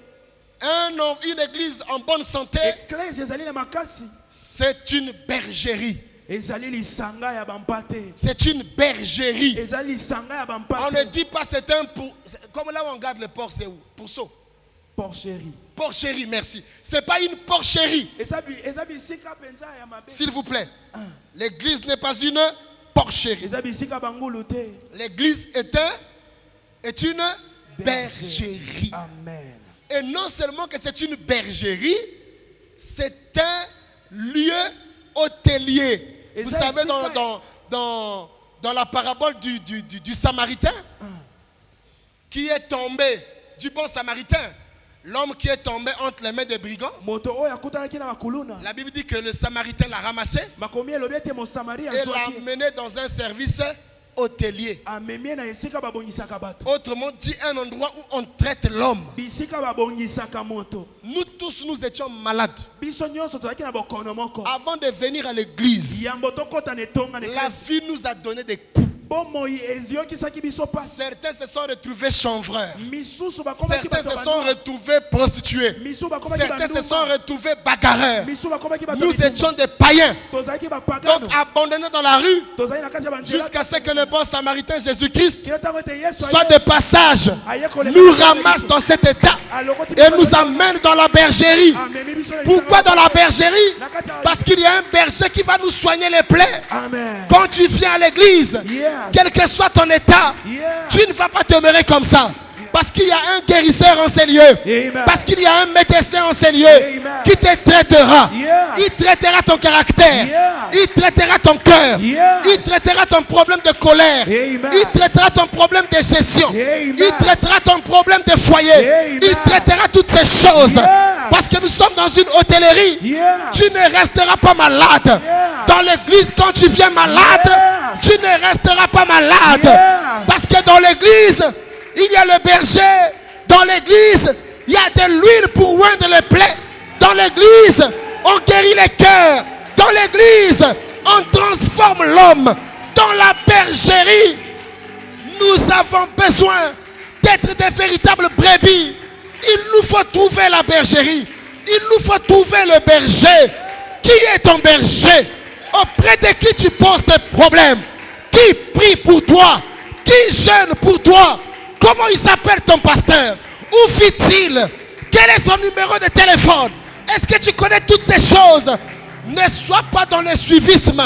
A: une église en bonne santé,
B: Eklese ezali na makasi.
A: c'est une bergerie.
B: Ezali lisanga ya bampate.
A: C'est une bergerie.
B: Ezali lisanga ya
A: On
B: bampate.
A: ne dit pas c'est un pour. Comme là où on garde le porc, c'est où? Pourceau.
B: Porcherie.
A: Porcherie, merci. C'est pas une porcherie,
B: Eza bisika penza ya mabe.
A: s'il vous plaît. L'église n'est pas une porcherie.
B: Eza bisika bangulu te.
A: L'église est une bergerie.
B: Amen.
A: Et non seulement que c'est une bergerie, c'est un lieu hôtelier.
B: Et
A: Vous
B: ça,
A: savez,
B: ici,
A: dans la parabole du Samaritain, qui est tombé, du bon Samaritain, l'homme qui est tombé entre les mains des brigands,
B: Moto oyo akutanaki na bakuluna.
A: la Bible dit que le Samaritain l'a ramassé
B: Makomi elobi ete mo Samaria
A: et l'a
B: azwaki.
A: mené dans un service hôtelier.
B: Amemie na esika babongisaka bato.
A: Autrement dit, un endroit où on traite l'homme.
B: Bisika babongisaka moto.
A: Nous tous, nous étions malades.
B: Biso nyonso tozalaki na bokono moko.
A: Avant de venir à l'église,
B: Yambo tokota na etonga na
A: la
B: eklesi.
A: vie nous a donné des coups.
B: Bomoi eziyokisaki biso pasi.
A: Certains se sont retrouvés chanvreurs.
B: Misusu bakomaki
A: Certains se
B: bato
A: sont
B: banduma.
A: retrouvés prostitués.
B: Misu bakomaki
A: Certains se sont
B: banduma.
A: retrouvés bagarreurs.
B: Misu bakomaki bato
A: Nous
B: bitumba.
A: étions des païens.
B: Tozalaki
A: Donc
B: bapagano.
A: abandonnés dans la rue
B: Tozali na kati ya banzela.
A: jusqu'à ce que le bon Samaritain Jésus-Christ
B: Kila ntango ete Yesu
A: soit de passage, nous ramasse dans cet état et nous amène dans la bergerie.
B: amemi biso na
A: Pourquoi dans la bergerie?
B: Na kati ya-
A: Parce qu'il y a un berger qui va nous soigner les plaies.
B: Amen.
A: Quand tu viens à l'église,
B: Yes.
A: quel que soit ton état,
B: Yes.
A: tu ne vas pas demeurer comme ça. Parce qu'il y a un guérisseur en ces lieux.
B: Amen.
A: Parce qu'il y a un médecin en ces lieux
B: Amen.
A: qui te traitera.
B: Yes.
A: Il traitera ton caractère.
B: Yes.
A: Il traitera ton cœur.
B: Yes.
A: Il traitera ton problème de colère.
B: Amen.
A: Il traitera ton problème de gestion.
B: Amen.
A: Il traitera ton problème de foyer.
B: Amen.
A: Il traitera toutes ces choses.
B: Yes.
A: Parce que nous sommes dans une hôtellerie.
B: Yes.
A: Tu ne resteras pas malade.
B: Yes.
A: Dans l'église, quand tu viens malade,
B: Yes.
A: tu ne resteras pas malade.
B: Yes.
A: Parce que dans l'église, il y a le berger. Dans l'église, il y a de l'huile pour oindre les plaies. Dans l'église, on guérit les cœurs. Dans l'église, on transforme l'homme. Dans la bergerie, nous avons besoin d'être des véritables brebis. Il nous faut trouver la bergerie. Il nous faut trouver le berger. Qui est ton berger? Auprès de qui tu poses tes problèmes? Qui prie pour toi? Qui jeûne pour toi? Comment il s'appelle ton pasteur? Où vit-il? Quel est son numéro de téléphone? Est-ce que tu connais toutes ces choses? Ne sois pas dans le suivisme.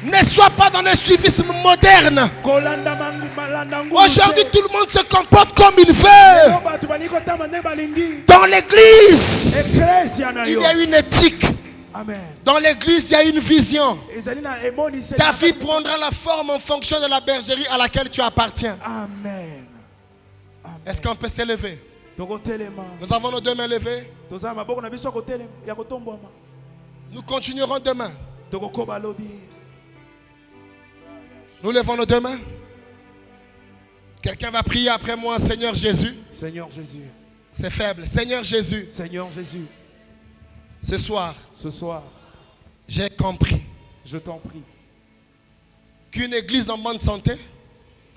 A: Ne sois pas dans le suivisme moderne.
B: Kolanda mangu malanda ngulu.
A: Aujourd'hui, tout le monde se comporte comme il veut.
B: Yo bato bali kotamba nde balingi.
A: Dans l'église,
B: Eklesia na
A: il
B: yo.
A: y a une éthique.
B: Amen.
A: Dans l'église, il y a une vision.
B: Ezali na emoni se.
A: Ta vie prendra la forme en fonction de la bergerie à laquelle tu appartiens.
B: Amen.
A: Est-ce qu'on peut Nous continuerons demain.
B: tokokoba lobi.
A: Nous levons nos deux mains. Quelqu'un va prier après moi, Seigneur Jésus.
B: Seigneur Jésus.
A: C'est faible. Seigneur Jésus,
B: Seigneur Jésus.
A: ce soir,
B: Ce soir,
A: j'ai compris
B: je t'en prie
A: qu'une église en bonne santé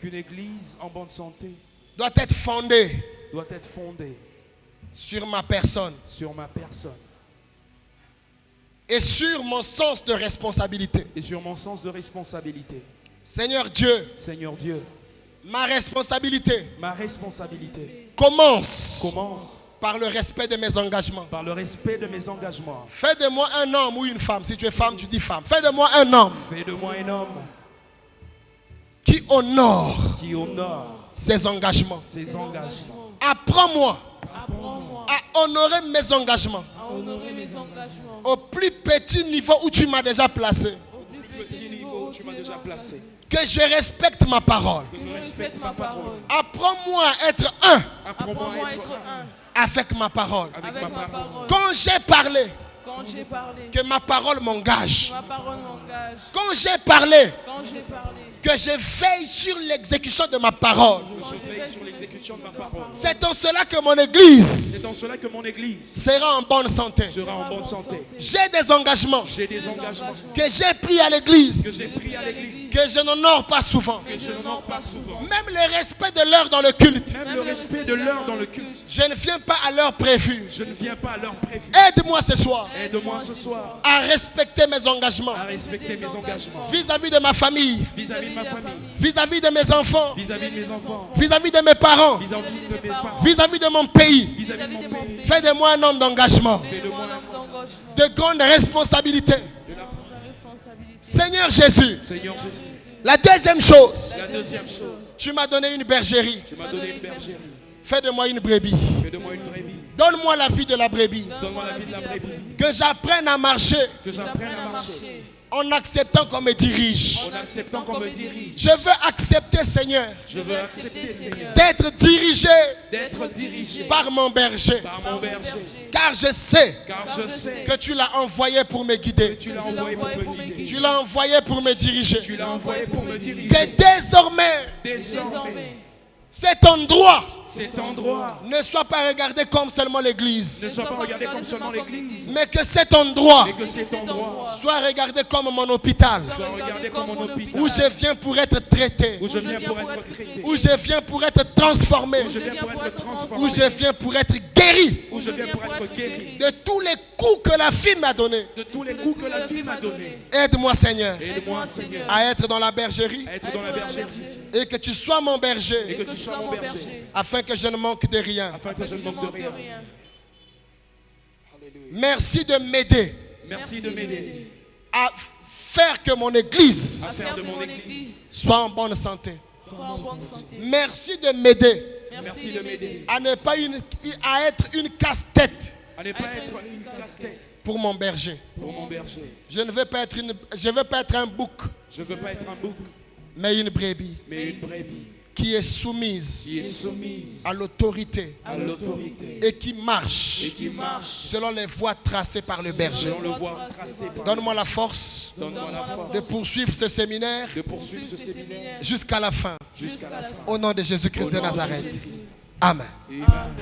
B: qu'une église en bonne santé
A: doit être fondée
B: doit être fondée
A: sur ma personne
B: sur ma personne
A: et sur mon sens de responsabilité.
B: et sur mon sens de responsabilité.
A: Seigneur Dieu,
B: Seigneur Dieu,
A: ma responsabilité
B: ma responsabilité
A: commence
B: commence
A: par le respect de mes engagements.
B: par le respect de mes engagements.
A: Fais de moi un homme ou une femme. Si tu es femme, tu dis femme. Fais de moi un homme
B: Fais de moi un homme
A: qui honore
B: qui honore
A: ses engagements.
B: ses engagements.
A: Apprends-moi
C: Apprends-moi
A: à honorer mes engagements
C: à honorer mes engagements
A: au plus petit niveau où tu m'as déjà placé.
C: au plus
B: Petit niveau où tu m'as déjà placé.
A: Que je respecte ma parole.
B: Que je respecte ma parole.
A: Apprends-moi à être un
B: Apprends-moi
C: Apprends-moi
B: à être un
A: avec ma parole.
B: avec ma parole.
A: Quand j'ai parlé,
C: Quand j'ai parlé,
A: que ma parole m'engage.
C: ma parole m'engage.
A: Quand j'ai parlé,
C: Quand j'ai parlé,
A: que je veille sur l'exécution de ma parole.
B: Je veille sur l'exécution de ma parole.
A: C'est en cela que mon
B: C'est
A: église
B: en cela que mon église
A: sera en bonne santé.
B: sera en bonne santé.
A: J'ai des engagements
B: J'ai des engagements
A: que j'ai pris à
B: que
A: l'église,
B: j'ai pris à l'église,
A: que je n'honore pas souvent.
B: que je n'honore pas souvent.
A: Même le respect de l'heure dans le culte.
B: Même le respect de l'heure dans le culte.
A: Je ne viens pas à l'heure prévue.
B: Je ne viens pas à l'heure prévue.
A: Aide-moi ce soir
B: Aide-moi ce soir
A: à respecter mes engagements
B: à respecter mes engagements
A: vis-à-vis de ma famille,
B: vis-à-vis de ma famille,
A: vis-à-vis de mes enfants,
B: vis-à-vis de mes enfants,
A: vis-à-vis de mes parents,
B: vis-à-vis de mes parents,
A: vis-à-vis de mon pays.
B: vis-à-vis de mon pays.
A: Fais de moi un homme d'engagement,
B: Fais de moi
C: mon homme d'engagement,
A: de grande responsabilité.
C: la responsabilité.
A: Seigneur Jésus,
B: Seigneur Jésus,
A: la deuxième chose,
B: la deuxième chose,
A: tu m'as donné une bergerie.
B: tu m'as donné une bergerie.
A: Fais de moi une brebis.
B: Fais de moi une brebis.
A: Donne-moi la vie de la brebis.
B: Donne-moi la vie de la brebis.
A: Que j'apprenne à marcher
B: Que j'apprenne à marcher
A: en acceptant qu'on me dirige.
B: en acceptant qu'on me dirige.
A: Je veux accepter, Seigneur,
B: Je veux accepter, Seigneur,
A: d'être dirigé
B: d'être dirigé
A: par mon berger.
B: par mon berger.
A: Car je sais
B: Car je sais
A: que tu l'as envoyé pour me guider.
B: tu l'as envoyé pour me guider.
A: Tu l'as envoyé pour me diriger.
B: Tu l'as envoyé pour me diriger.
A: Que désormais,
B: Désormais,
A: cet endroit
B: cet endroit
A: ne soit pas regardé comme seulement l'église,
B: ne soit pas regardé comme seulement l'église,
A: mais que cet endroit
B: mais que cet endroit
A: soit regardé comme mon hôpital,
B: soit regardé comme un hôpital
A: où je viens pour être traité,
B: où je viens pour être traité,
A: où je viens pour être transformé,
B: où je viens pour être transformé,
A: où je viens pour être guéri
B: où je viens pour être guéri
A: de tous les coups que la vie m'a donnés.
B: de tous les coups que la vie m'a donnés.
A: Aide-moi, Seigneur,
B: Aide-moi, Seigneur,
A: à être dans la bergerie
B: à être dans la bergerie
A: et que tu sois mon
B: et
A: berger
B: que tu sois mon berger
A: afin que je ne manque de rien.
B: afin que je ne manque de rien.
A: Merci de m'aider
B: Merci de m'aider
A: à faire que mon église
B: à faire de mon église
A: soit en bonne santé.
C: Sois en bonne santé.
A: Merci de m'aider
B: Merci de m'aider
A: à ne pas à être une casse-tête
B: à ne pas être une casse-tête
A: pour mon berger.
B: pour mon berger.
A: Je ne veux pas être je veux pas être un bouc,
B: Je ne veux pas être un bouc,
A: mais une brebis
B: mais une brebis
A: qui est soumise
B: qui est soumise
A: à l'autorité
B: à l'autorité
A: et qui marche
B: et qui marche
A: selon les voies tracées par le berger.
B: selon le voie tracée par.
A: Donne-moi la force
B: Donne-moi la force
A: de poursuivre ce séminaire
B: de poursuivre ce séminaire
A: jusqu'à la fin.
B: jusqu'à la fin.
A: Au nom de Jésus-Christ de
B: Au nom de
A: Nazareth.
B: Jésus-Christ.
A: Amen.
B: Amen.